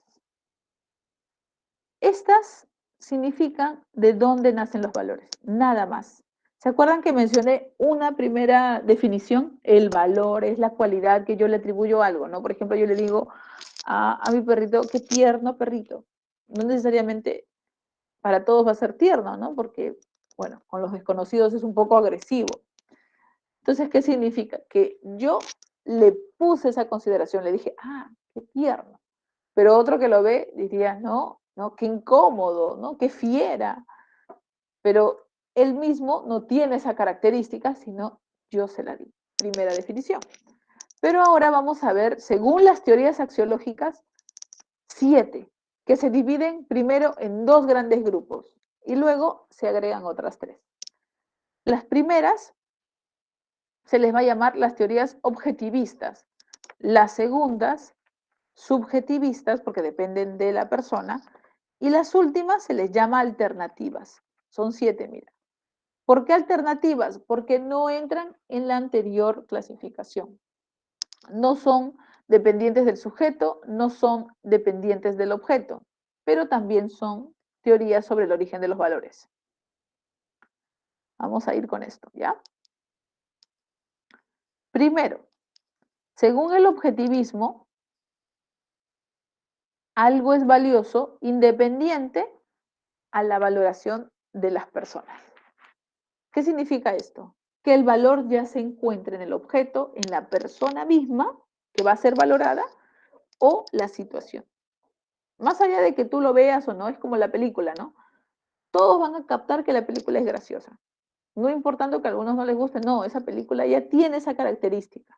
Estas significan de dónde nacen los valores, nada más. ¿Se acuerdan que mencioné una primera definición? El valor es la cualidad que yo le atribuyo a algo, ¿no? Por ejemplo, yo le digo a mi perrito, qué tierno perrito. No necesariamente para todos va a ser tierno, ¿no? Porque, bueno, con los desconocidos es un poco agresivo. Entonces, ¿qué significa? Que yo le puse esa consideración, le dije, qué tierno. Pero otro que lo ve diría, no, qué incómodo, ¿no? Qué fiera. Pero él mismo no tiene esa característica, sino yo se la di. Primera definición. Pero ahora vamos a ver, según las teorías axiológicas, 7, que se dividen primero en 2 grandes grupos y luego se agregan otras 3. Las primeras se les va a llamar las teorías objetivistas. Las segundas, subjetivistas, porque dependen de la persona. Y las últimas se les llama alternativas. Son 7, mira. ¿Por qué alternativas? Porque no entran en la anterior clasificación. No son dependientes del sujeto, no son dependientes del objeto, pero también son teorías sobre el origen de los valores. Vamos a ir con esto, ¿ya? Primero, según el objetivismo, algo es valioso independiente a la valoración de las personas. ¿Qué significa esto? Que el valor ya se encuentra en el objeto, en la persona misma, que va a ser valorada, o la situación. Más allá de que tú lo veas o no, es como la película, ¿no? Todos van a captar que la película es graciosa. No importando que a algunos no les guste, no, esa película ya tiene esa característica.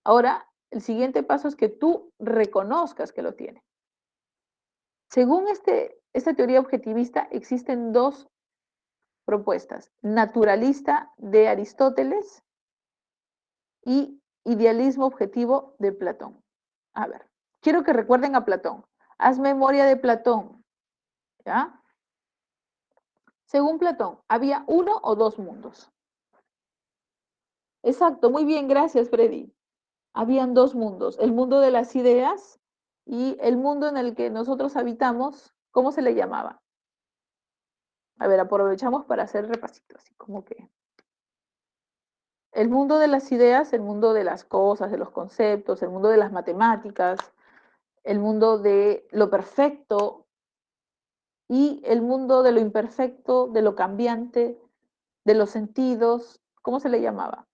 Ahora, el siguiente paso es que tú reconozcas que lo tiene. Según esta teoría objetivista, existen dos propuestas: naturalista de Aristóteles y idealismo objetivo de Platón. A ver, quiero que recuerden a Platón. Haz memoria de Platón, ¿ya? Según Platón, había uno o dos mundos. Exacto, muy bien, gracias, Freddy. Habían dos mundos, el mundo de las ideas y el mundo en el que nosotros habitamos. ¿Cómo se le llamaba? A ver, aprovechamos para hacer el repasito, así como que el mundo de las ideas, el mundo de las cosas, de los conceptos, el mundo de las matemáticas, el mundo de lo perfecto y el mundo de lo imperfecto, de lo cambiante, de los sentidos. ¿Cómo se le llamaba?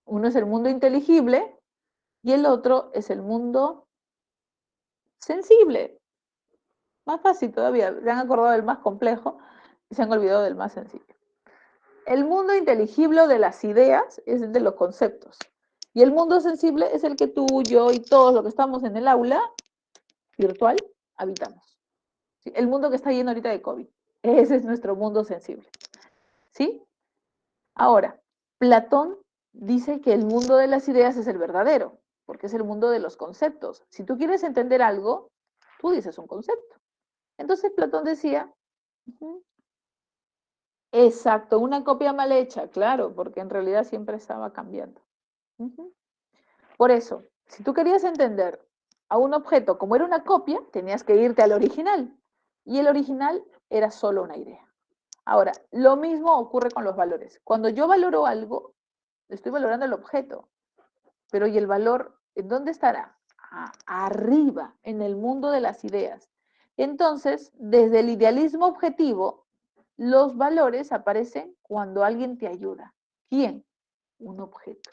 Uno es el mundo inteligible y el otro es el mundo sensible. Más fácil todavía, se han acordado del más complejo y se han olvidado del más sencillo. El mundo inteligible de las ideas es el de los conceptos. Y el mundo sensible es el que tú, yo y todos los que estamos en el aula virtual habitamos. ¿Sí? El mundo que está lleno ahorita de COVID. Ese es nuestro mundo sensible. ¿Sí? Ahora, Platón dice que el mundo de las ideas es el verdadero, porque es el mundo de los conceptos. Si tú quieres entender algo, tú dices un concepto. Entonces Platón decía, exacto, una copia mal hecha, claro, porque en realidad siempre estaba cambiando. Por eso, si tú querías entender a un objeto como era una copia, tenías que irte al original. Y el original era solo una idea. Ahora, lo mismo ocurre con los valores. Cuando yo valoro algo, estoy valorando el objeto. Pero ¿y el valor en dónde estará? Arriba, en el mundo de las ideas. Entonces, desde el idealismo objetivo, los valores aparecen cuando alguien te ayuda. ¿Quién? Un objeto.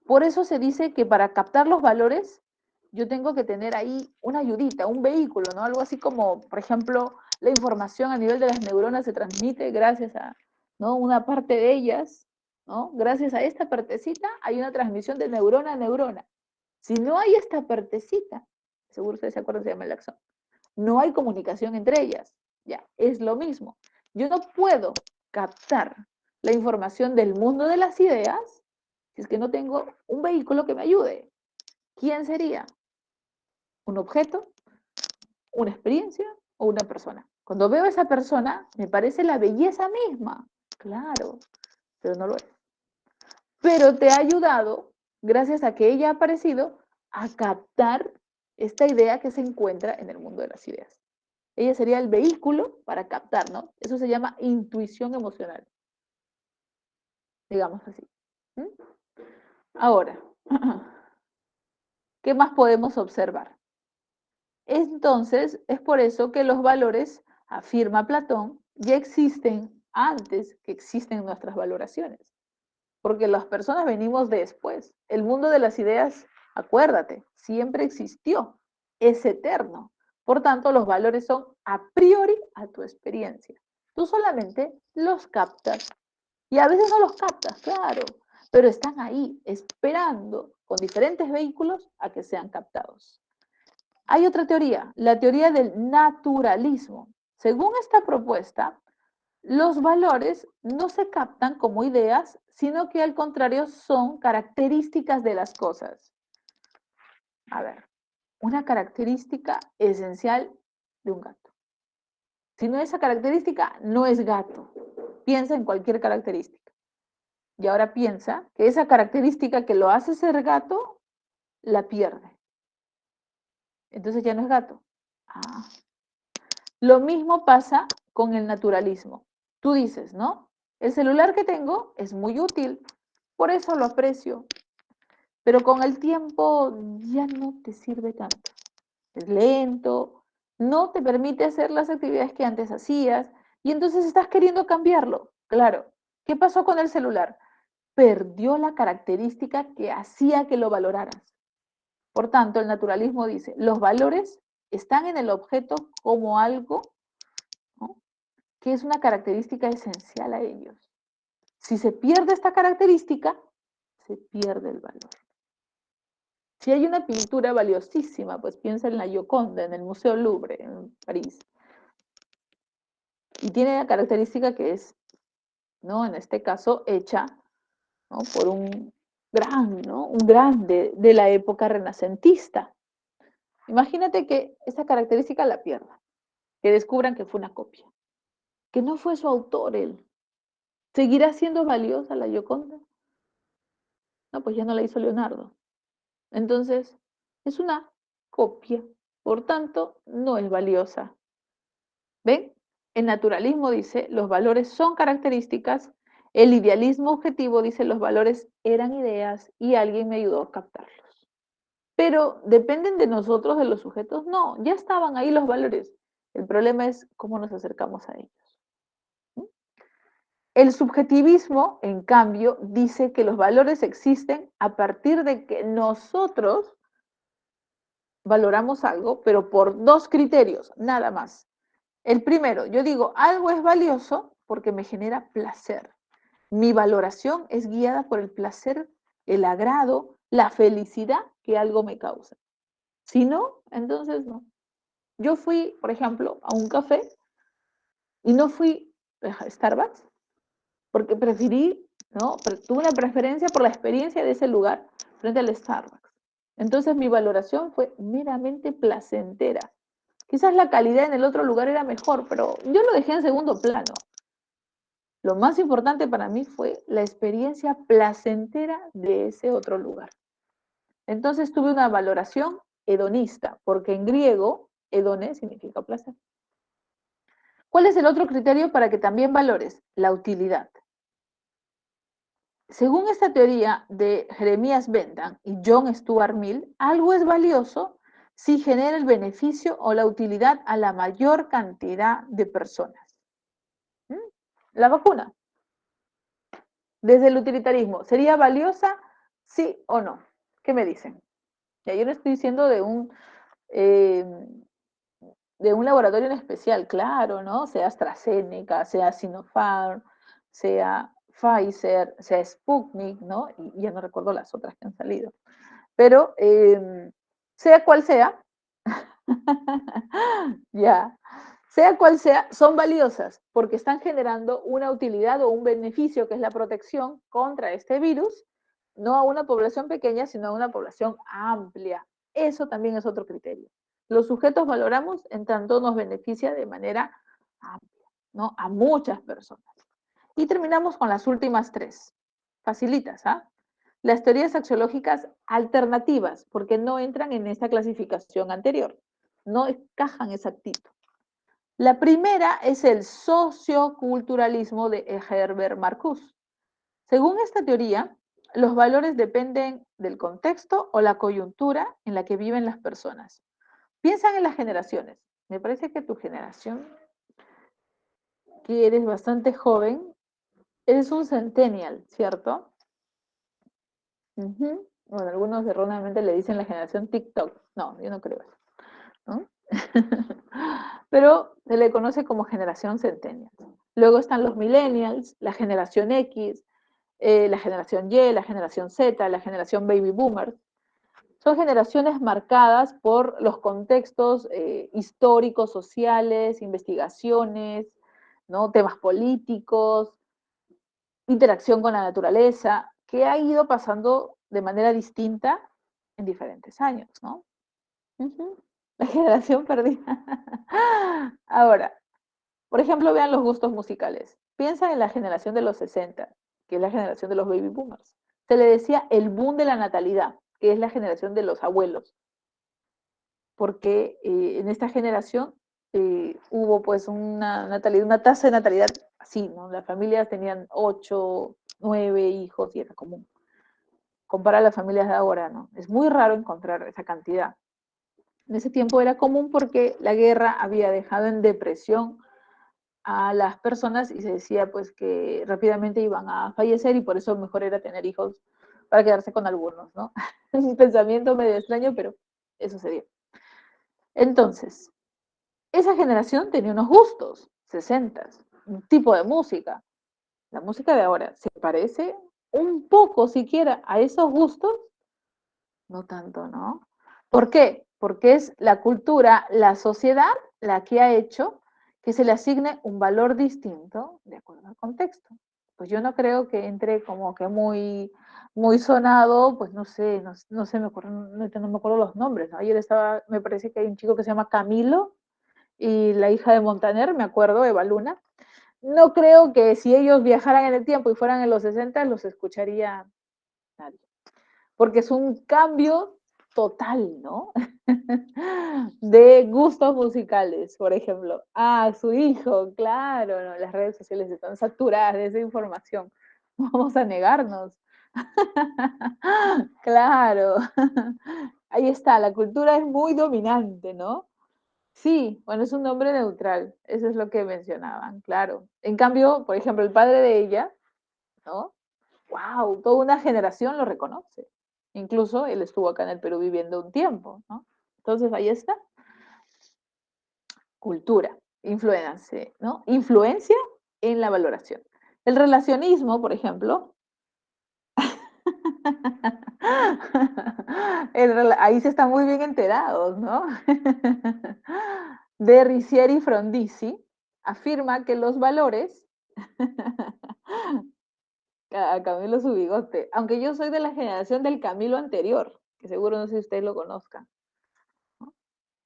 Por eso se dice que para captar los valores, yo tengo que tener ahí una ayudita, un vehículo, ¿no? Algo así como, por ejemplo, la información a nivel de las neuronas se transmite gracias a, ¿no?, una parte de ellas, ¿no? Gracias a esta partecita hay una transmisión de neurona a neurona. Si no hay esta partecita, seguro ustedes se acuerdan, se llama el axón, no hay comunicación entre ellas. Ya, es lo mismo. Yo no puedo captar la información del mundo de las ideas si es que no tengo un vehículo que me ayude. ¿Quién sería? ¿Un objeto? ¿Una experiencia? ¿O una persona? Cuando veo a esa persona, me parece la belleza misma. Claro, pero no lo es. Pero te ha ayudado, gracias a que ella ha aparecido, a captar esta idea que se encuentra en el mundo de las ideas. Ella sería el vehículo para captar, ¿no? Eso se llama intuición emocional. Digamos así. ¿Mm? Ahora, ¿qué más podemos observar? Entonces, es por eso que los valores, afirma Platón, ya existen antes que existen nuestras valoraciones. Porque las personas venimos después. El mundo de las ideas, acuérdate, siempre existió, es eterno. Por tanto, los valores son a priori a tu experiencia. Tú solamente los captas. Y a veces no los captas, claro, pero están ahí, esperando con diferentes vehículos a que sean captados. Hay otra teoría, la teoría del naturalismo. Según esta propuesta, los valores no se captan como ideas, sino que al contrario son características de las cosas. A ver, una característica esencial de un gato. Si no es esa característica, no es gato. Piensa en cualquier característica. Y ahora piensa que esa característica que lo hace ser gato, la pierde. Entonces ya no es gato. Ah. Lo mismo pasa con el naturalismo. Tú dices, ¿no? El celular que tengo es muy útil, por eso lo aprecio, pero con el tiempo ya no te sirve tanto. Es lento, no te permite hacer las actividades que antes hacías y entonces estás queriendo cambiarlo. Claro, ¿qué pasó con el celular? Perdió la característica que hacía que lo valoraras. Por tanto, el naturalismo dice, los valores están en el objeto como algo, ¿no?, que es una característica esencial a ellos. Si se pierde esta característica, se pierde el valor. Si hay una pintura valiosísima, pues piensa en la Gioconda, en el Museo Louvre, en París, y tiene la característica que es, ¿no?, en este caso, hecha, ¿no?, por un gran, ¿no?, un grande de la época renacentista. Imagínate que esa característica la pierda, que descubran que fue una copia, que no fue su autor él. ¿Seguirá siendo valiosa la Gioconda? No, pues ya no la hizo Leonardo. Entonces, es una copia, por tanto, no es valiosa. ¿Ven? El naturalismo dice, los valores son características, el idealismo objetivo dice, los valores eran ideas y alguien me ayudó a captarlos. Pero, ¿dependen de nosotros, de los sujetos? No, ya estaban ahí los valores. El problema es cómo nos acercamos a ellos. El subjetivismo, en cambio, dice que los valores existen a partir de que nosotros valoramos algo, pero por dos criterios, nada más. El primero, yo digo, algo es valioso porque me genera placer. Mi valoración es guiada por el placer, el agrado, la felicidad que algo me causa. Si no, entonces no. Yo fui, por ejemplo, a un café y no fui a Starbucks porque preferí, ¿no?, tuve una preferencia por la experiencia de ese lugar frente al Starbucks. Entonces mi valoración fue meramente placentera. Quizás la calidad en el otro lugar era mejor, pero yo lo dejé en segundo plano. Lo más importante para mí fue la experiencia placentera de ese otro lugar. Entonces tuve una valoración hedonista, porque en griego, hedone significa placer. ¿Cuál es el otro criterio para que también valores? La utilidad. Según esta teoría de Jeremías Bentham y John Stuart Mill, algo es valioso si genera el beneficio o la utilidad a la mayor cantidad de personas. La vacuna, desde el utilitarismo, ¿sería valiosa? ¿Sí o no? ¿Qué me dicen? Ya, yo no estoy diciendo eh, de un laboratorio en especial, claro, ¿no? Sea AstraZeneca, sea Sinopharm, sea Pfizer, sea Sputnik, ¿no? Y ya no recuerdo las otras que han salido. Pero, sea cual sea, ya, sea cual sea, son valiosas porque están generando una utilidad o un beneficio, que es la protección contra este virus, no a una población pequeña, sino a una población amplia. Eso también es otro criterio. Los sujetos valoramos en tanto nos beneficia de manera amplia, ¿no?, a muchas personas. Y terminamos con las últimas tres. Facilitas, ¿ah? Las teorías axiológicas alternativas, porque no entran en esta clasificación anterior, no encajan exactito. La primera es el socioculturalismo de Herbert Marcuse. Según esta teoría, los valores dependen del contexto o la coyuntura en la que viven las personas. Piensan en las generaciones. Me parece que tu generación, que eres bastante joven, eres un centennial, ¿cierto? Bueno, algunos erróneamente le dicen la generación TikTok. No, yo no creo eso, ¿no? Pero se le conoce como generación centennial. Luego están los millennials, la generación X, la generación Y, la generación Z, la generación baby boomers. Son generaciones marcadas por los contextos históricos, sociales, investigaciones, ¿no?, temas políticos, interacción con la naturaleza, que ha ido pasando de manera distinta en diferentes años, ¿no? La generación perdida. Ahora, Por ejemplo, vean los gustos musicales. Piensa en la generación de los 60, que es la generación de los baby boomers. Se le decía el boom de la natalidad, que es la generación de los abuelos, porque en esta generación hubo pues una natalidad, una tasa de natalidad así, ¿no? Las familias tenían 8, 9 hijos y era común. Compara a las familias de ahora, ¿no? Es muy raro encontrar esa cantidad. En ese tiempo era común porque la guerra había dejado en depresión a las personas y se decía pues que rápidamente iban a fallecer y por eso mejor era tener hijos para quedarse con algunos, ¿no? Es un pensamiento medio extraño, pero eso se dio. Entonces, esa generación tenía unos gustos, 60, un tipo de música. La música de ahora se parece un poco siquiera a esos gustos, no tanto, ¿no? ¿Por qué? Porque es la cultura, la sociedad, la que ha hecho que se le asigne un valor distinto de acuerdo al contexto. Pues yo no creo que entre como que muy sonado, pues no sé, no sé, no me acuerdo los nombres, ¿no? Ayer estaba, me parece que hay un chico que se llama Camilo y la hija de Montaner, me acuerdo, Eva Luna. No creo que si ellos viajaran en el tiempo y fueran en los 60, los escucharía nadie. Porque es un cambio total, ¿no? De gustos musicales, por ejemplo. Ah, su hijo, claro, ¿no? Las redes sociales están saturadas de esa información. Vamos a negarnos. Claro. Ahí está, la cultura es muy dominante, ¿no? Sí, bueno, es un nombre neutral, eso es lo que mencionaban, claro. En cambio, por ejemplo, el padre de ella, ¿no? Wow, toda una generación lo reconoce. Incluso él estuvo acá en el Perú viviendo un tiempo, ¿no? Entonces, ahí está. Cultura, influencia, ¿no? Influencia en la valoración. El relacionismo, por ejemplo, ahí se están muy bien enterados, ¿no? De Ricieri Frondizi, afirma que los valores, a Camilo su bigote, aunque yo soy de la generación del Camilo anterior, que seguro no sé si ustedes lo conozcan, ¿no?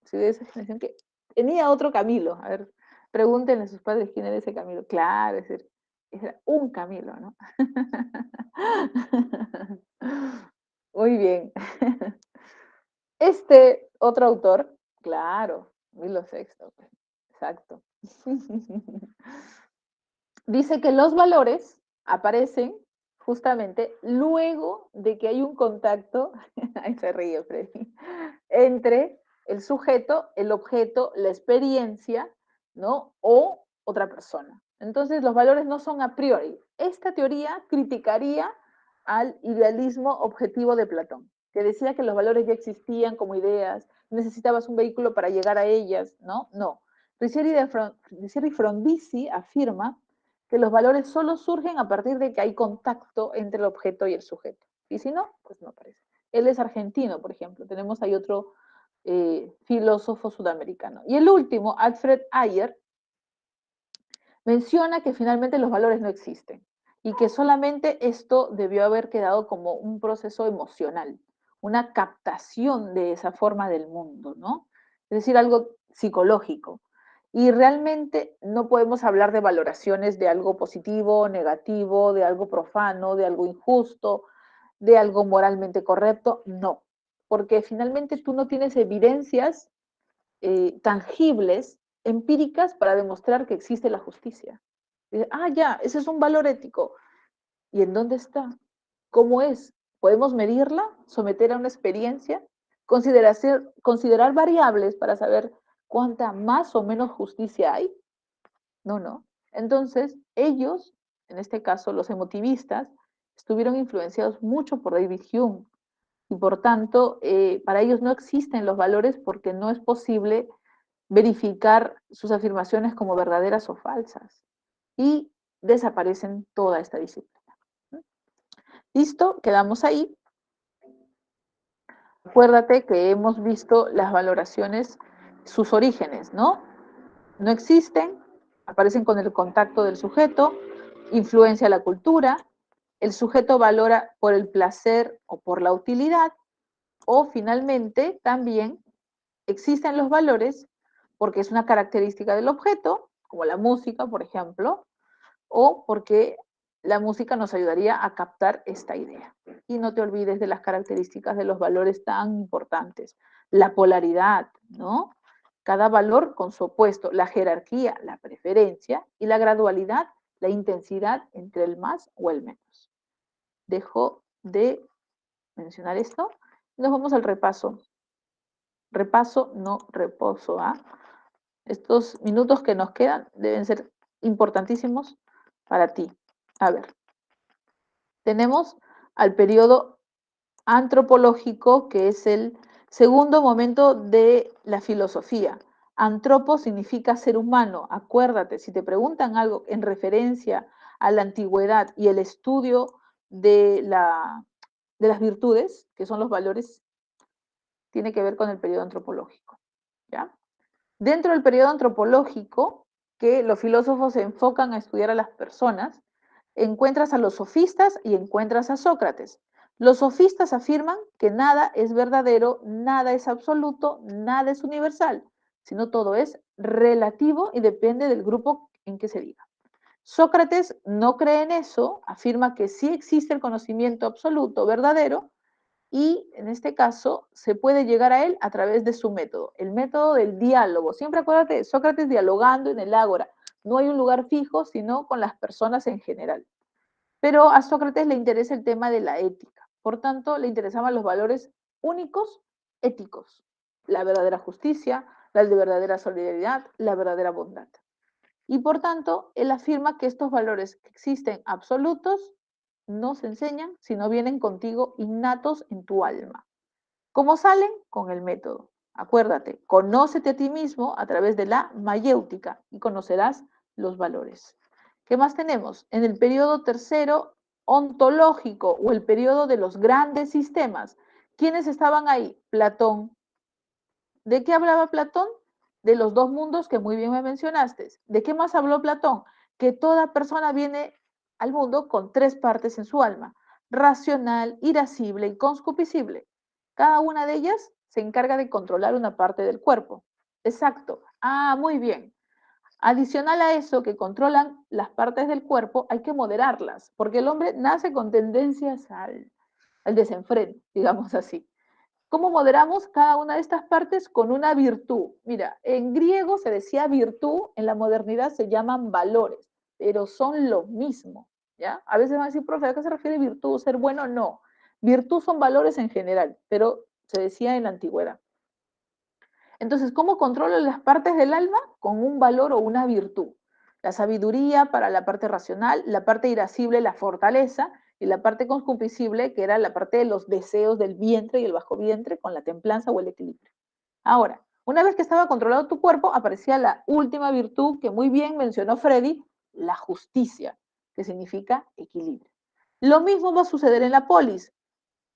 Soy de esa generación que tenía otro Camilo, a ver, pregúntenle a sus padres quién era ese Camilo, claro, era un Camilo, ¿no? Muy bien. Este otro autor, claro, Milo Sexto, pues, exacto. Dice que los valores aparecen justamente luego de que hay un contacto, ahí se ríe Freddy, entre el sujeto, el objeto, la experiencia, ¿no? O otra persona. Entonces los valores no son a priori. Esta teoría criticaría al idealismo objetivo de Platón, que decía que los valores ya existían como ideas, necesitabas un vehículo para llegar a ellas, ¿no? No. Ricieri Frondizi afirma que los valores solo surgen a partir de que hay contacto entre el objeto y el sujeto. Y si no, pues no aparece. Él es argentino, por ejemplo. Tenemos ahí otro filósofo sudamericano. Y el último, Alfred Ayer, menciona que finalmente los valores no existen y que solamente esto debió haber quedado como un proceso emocional, una captación de esa forma del mundo, ¿no? Es decir, algo psicológico. Y realmente no podemos hablar de valoraciones de algo positivo, negativo, de algo profano, de algo injusto, de algo moralmente correcto, no, porque finalmente tú no tienes evidencias tangibles, empíricas, para demostrar que existe la justicia. Dice, ah, ya, ese es un valor ético. ¿Y en dónde está? ¿Cómo es? ¿Podemos medirla? ¿Someter a una experiencia? ¿Considerar variables para saber cuánta más o menos justicia hay? No, no. Entonces, ellos, en este caso los emotivistas, estuvieron influenciados mucho por David Hume y por tanto, para ellos no existen los valores porque no es posible verificar sus afirmaciones como verdaderas o falsas y desaparecen toda esta disciplina. Listo, quedamos ahí. Acuérdate que hemos visto las valoraciones, sus orígenes, ¿no? No existen, aparecen con el contacto del sujeto, influencia la cultura, el sujeto valora por el placer o por la utilidad, o finalmente también existen los valores porque es una característica del objeto como la música, por ejemplo, o porque la música nos ayudaría a captar esta idea. Y no te olvides de las características de los valores tan importantes. La polaridad, ¿no? Cada valor con su opuesto, la jerarquía, la preferencia, y la gradualidad, la intensidad entre el más o el menos. Dejo de mencionar esto. Nos vamos al repaso. Repaso, no reposo. ¿Ah? Estos minutos que nos quedan deben ser importantísimos para ti. A ver, tenemos al periodo antropológico, que es el segundo momento de la filosofía. Antropo significa ser humano. Acuérdate, si te preguntan algo en referencia a la antigüedad y el estudio de las virtudes, que son los valores, tiene que ver con el periodo antropológico. ¿Ya? Dentro del periodo antropológico, que los filósofos se enfocan a estudiar a las personas, encuentras a los sofistas y encuentras a Sócrates. Los sofistas afirman que nada es verdadero, nada es absoluto, nada es universal, sino todo es relativo y depende del grupo en que se diga. Sócrates no cree en eso, afirma que sí existe el conocimiento absoluto, verdadero, y en este caso se puede llegar a él a través de su método, el método del diálogo. Siempre acuérdate de Sócrates dialogando en el ágora. No hay un lugar fijo, sino con las personas en general. Pero a Sócrates le interesa el tema de la ética. Por tanto, le interesaban los valores únicos éticos. La verdadera justicia, la de verdadera solidaridad, la verdadera bondad. Y por tanto, él afirma que estos valores que existen absolutos no se enseñan, sino vienen contigo innatos en tu alma. ¿Cómo salen? Con el método. Acuérdate, conócete a ti mismo a través de la mayéutica y conocerás los valores. ¿Qué más tenemos? En el periodo tercero ontológico o el periodo de los grandes sistemas. ¿Quiénes estaban ahí? Platón. ¿De qué hablaba Platón? De los dos mundos que muy bien me mencionaste. ¿De qué más habló Platón? Que toda persona viene al mundo con tres partes en su alma: racional, irascible y conscupiscible. Cada una de ellas se encarga de controlar una parte del cuerpo. Exacto. Ah, muy bien. Adicional a eso, que controlan las partes del cuerpo, hay que moderarlas, porque el hombre nace con tendencias al desenfreno, digamos así. ¿Cómo moderamos cada una de estas partes? Con una virtud. Mira, en griego se decía virtud, en la modernidad se llaman valores, pero son lo mismo, ¿ya? A veces van a decir, profe, ¿a qué se refiere virtud? ¿Ser bueno? No. Virtud son valores en general, pero se decía en la antigüedad. Entonces, ¿cómo controlo las partes del alma? Con un valor o una virtud. La sabiduría para la parte racional, la parte irascible, la fortaleza, y la parte concupiscible, que era la parte de los deseos del vientre y el bajo vientre, con la templanza o el equilibrio. Ahora, una vez que estaba controlado tu cuerpo, aparecía la última virtud que muy bien mencionó Freddy, la justicia, que significa equilibrio. Lo mismo va a suceder en la polis.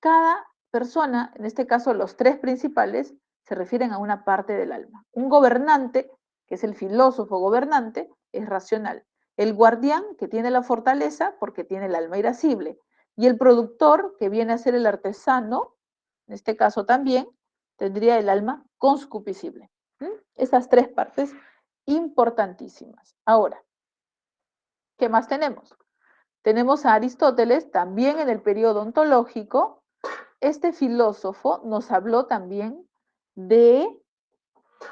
Cada persona, en este caso los tres principales, se refieren a una parte del alma. Un gobernante, que es el filósofo gobernante, es racional. El guardián, que tiene la fortaleza porque tiene el alma irascible. Y el productor, que viene a ser el artesano, en este caso también, tendría el alma conscupiscible. Esas tres partes importantísimas. Ahora, ¿qué más tenemos? Tenemos a Aristóteles, también en el periodo ontológico. Este filósofo nos habló también de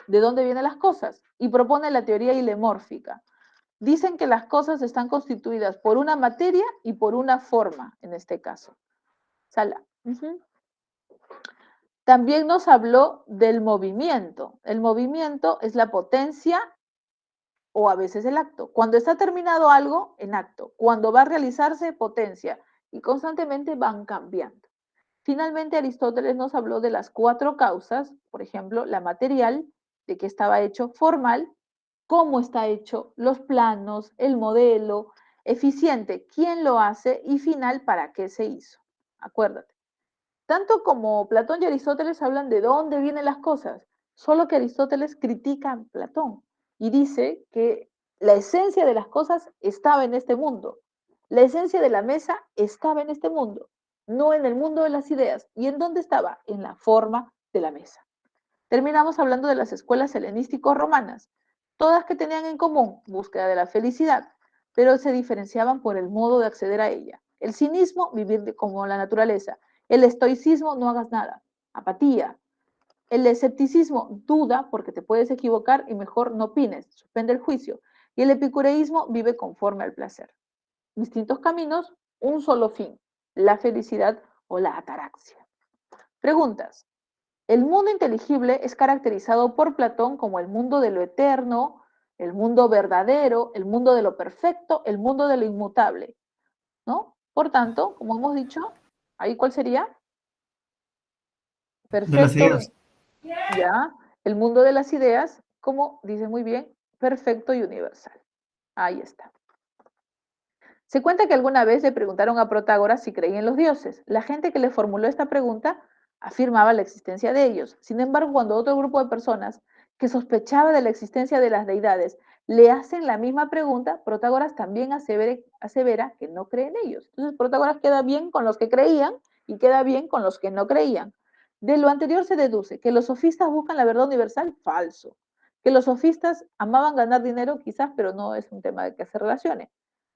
dónde vienen las cosas y propone la teoría hilemórfica. Dicen que las cosas están constituidas por una materia y por una forma, en este caso. Sala. También nos habló del movimiento. El movimiento es la potencia o a veces el acto. Cuando está terminado algo, en acto. Cuando va a realizarse, potencia. Y constantemente van cambiando. Finalmente, Aristóteles nos habló de las cuatro causas, por ejemplo, la material, de qué estaba hecho, formal, cómo está hecho, los planos, el modelo, eficiente, quién lo hace y final, para qué se hizo. Acuérdate. Tanto como Platón y Aristóteles hablan de dónde vienen las cosas, solo que Aristóteles critica a Platón y dice que la esencia de las cosas estaba en este mundo. La esencia de la mesa estaba en este mundo, no en el mundo de las ideas. ¿Y en dónde estaba? En la forma de la mesa. Terminamos hablando de las escuelas helenístico-romanas. Todas que tenían en común búsqueda de la felicidad, pero se diferenciaban por el modo de acceder a ella. El cinismo, vivir como la naturaleza. El estoicismo, no hagas nada. Apatía. El escepticismo, duda porque te puedes equivocar y mejor no opines, suspende el juicio. Y el epicureísmo, vive conforme al placer. Distintos caminos, un solo fin, la felicidad o la ataraxia. Preguntas. El mundo inteligible es caracterizado por Platón como el mundo de lo eterno, el mundo verdadero, el mundo de lo perfecto, el mundo de lo inmutable, ¿no? Por tanto, como hemos dicho, ¿ahí cuál sería? De las Perfecto, ideas. ya. El mundo de las ideas, como dice muy bien, perfecto y universal. Ahí está. Se cuenta que alguna vez le preguntaron a Protágoras si creía en los dioses. La gente que le formuló esta pregunta afirmaba la existencia de ellos. Sin embargo, cuando otro grupo de personas que sospechaba de la existencia de las deidades le hacen la misma pregunta, Protágoras también asevera que no cree en ellos. Entonces, Protágoras queda bien con los que creían y queda bien con los que no creían. De lo anterior se deduce que los sofistas buscan la verdad universal, falso. Que los sofistas amaban ganar dinero, quizás, pero no es un tema de que se relacione.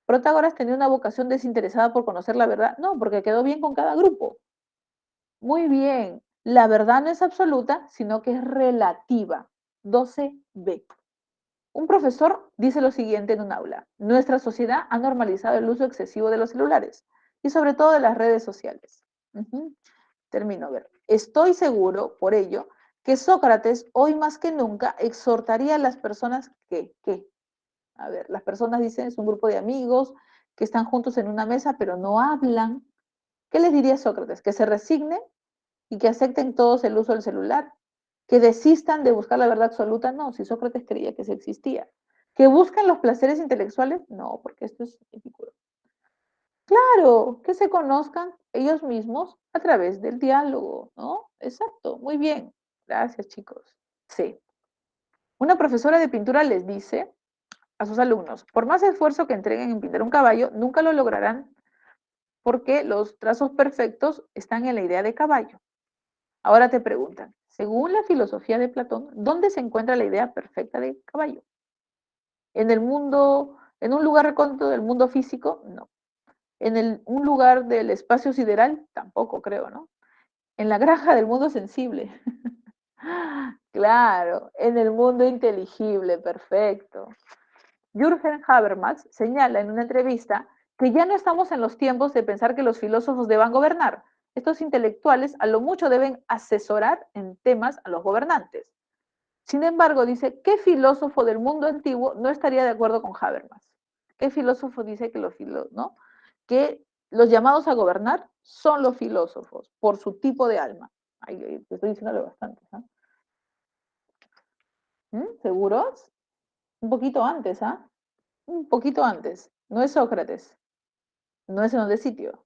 ¿Protágoras tenía una vocación desinteresada por conocer la verdad? No, porque quedó bien con cada grupo. Muy bien. La verdad no es absoluta, sino que es relativa. 12b. Un profesor dice lo siguiente en un aula. Nuestra sociedad ha normalizado el uso excesivo de los celulares y sobre todo de las redes sociales. Termino a ver. Estoy seguro, por ello, que Sócrates hoy más que nunca exhortaría a las personas que a ver, las personas dicen, es un grupo de amigos que están juntos en una mesa, pero no hablan. ¿Qué les diría Sócrates? Que se resignen y que acepten todos el uso del celular. Que desistan de buscar la verdad absoluta. No, si Sócrates creía que se existía. Que busquen los placeres intelectuales. No, porque esto es ridículo. Claro, que se conozcan ellos mismos a través del diálogo, ¿no? Exacto, muy bien. Gracias, chicos. Sí. Una profesora de pintura les dice a sus alumnos, por más esfuerzo que entreguen en pintar un caballo, nunca lo lograrán porque los trazos perfectos están en la idea de caballo. Ahora te preguntan, según la filosofía de Platón, ¿dónde se encuentra la idea perfecta de caballo? ¿En el mundo, en un lugar recóndito del mundo físico? No. ¿En un lugar del espacio sideral? Tampoco creo, ¿no? En la granja del mundo sensible. Claro, en el mundo inteligible, perfecto. Jürgen Habermas señala en una entrevista que ya no estamos en los tiempos de pensar que los filósofos deban gobernar. Estos intelectuales a lo mucho deben asesorar en temas a los gobernantes. Sin embargo, dice, ¿qué filósofo del mundo antiguo no estaría de acuerdo con Habermas? ¿Qué filósofo dice que ¿no? Que los llamados a gobernar son los filósofos por su tipo de alma? Ay, te estoy diciéndole bastante. ¿Seguros? Un poquito antes, ¿ah? Un poquito antes. No es Sócrates. No es en donde sitio.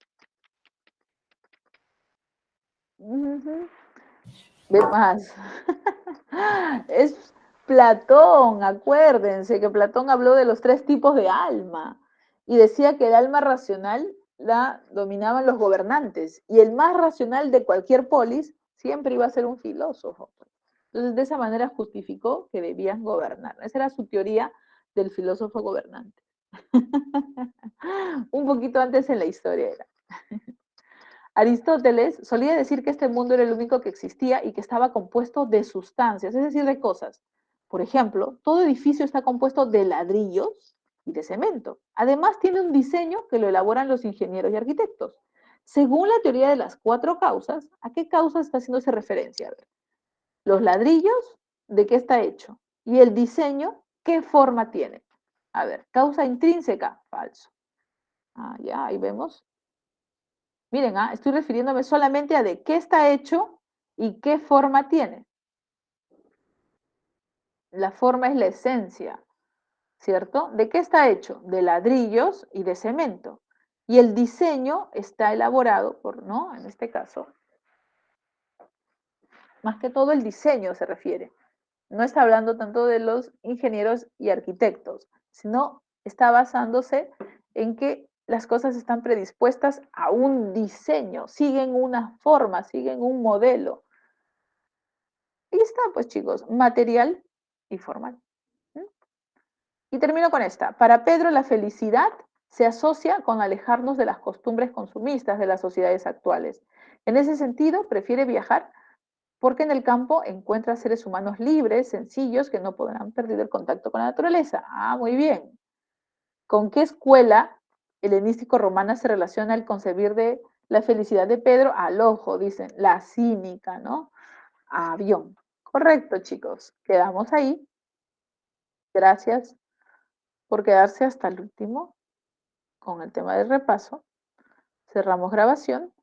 Ve más. Es Platón, acuérdense que Platón habló de los 3 tipos de alma y decía que el alma racional la dominaban los gobernantes y el más racional de cualquier polis siempre iba a ser un filósofo. Entonces, de esa manera justificó que debían gobernar. Esa era su teoría del filósofo gobernante. Un poquito antes en la historia era. Aristóteles solía decir que este mundo era el único que existía y que estaba compuesto de sustancias, es decir, de cosas. Por ejemplo, todo edificio está compuesto de ladrillos y de cemento. Además, tiene un diseño que lo elaboran los ingenieros y arquitectos. Según la teoría de las 4 causas, ¿a qué causa está haciéndose referencia? A ver, los ladrillos, ¿de qué está hecho? Y el diseño, ¿qué forma tiene? A ver, causa intrínseca, falso. Ya, ahí vemos. Miren, estoy refiriéndome solamente a de qué está hecho y qué forma tiene. La forma es la esencia, ¿cierto? ¿De qué está hecho? De ladrillos y de cemento. Y el diseño está elaborado por, ¿no? En este caso, más que todo el diseño se refiere. No está hablando tanto de los ingenieros y arquitectos, sino está basándose en que las cosas están predispuestas a un diseño, siguen una forma, siguen un modelo. Y está, pues chicos, material y formal. Y termino con esta. Para Pedro, la felicidad se asocia con alejarnos de las costumbres consumistas de las sociedades actuales. En ese sentido, prefiere viajar porque en el campo encuentra seres humanos libres, sencillos, que no podrán perder el contacto con la naturaleza. Ah, muy bien. ¿Con qué escuela helenístico-romana se relaciona el concebir de la felicidad de Pedro? Al ojo, dicen, la cínica, ¿no? Avión. Correcto, chicos. Quedamos ahí. Gracias por quedarse hasta el último con el tema del repaso. Cerramos grabación.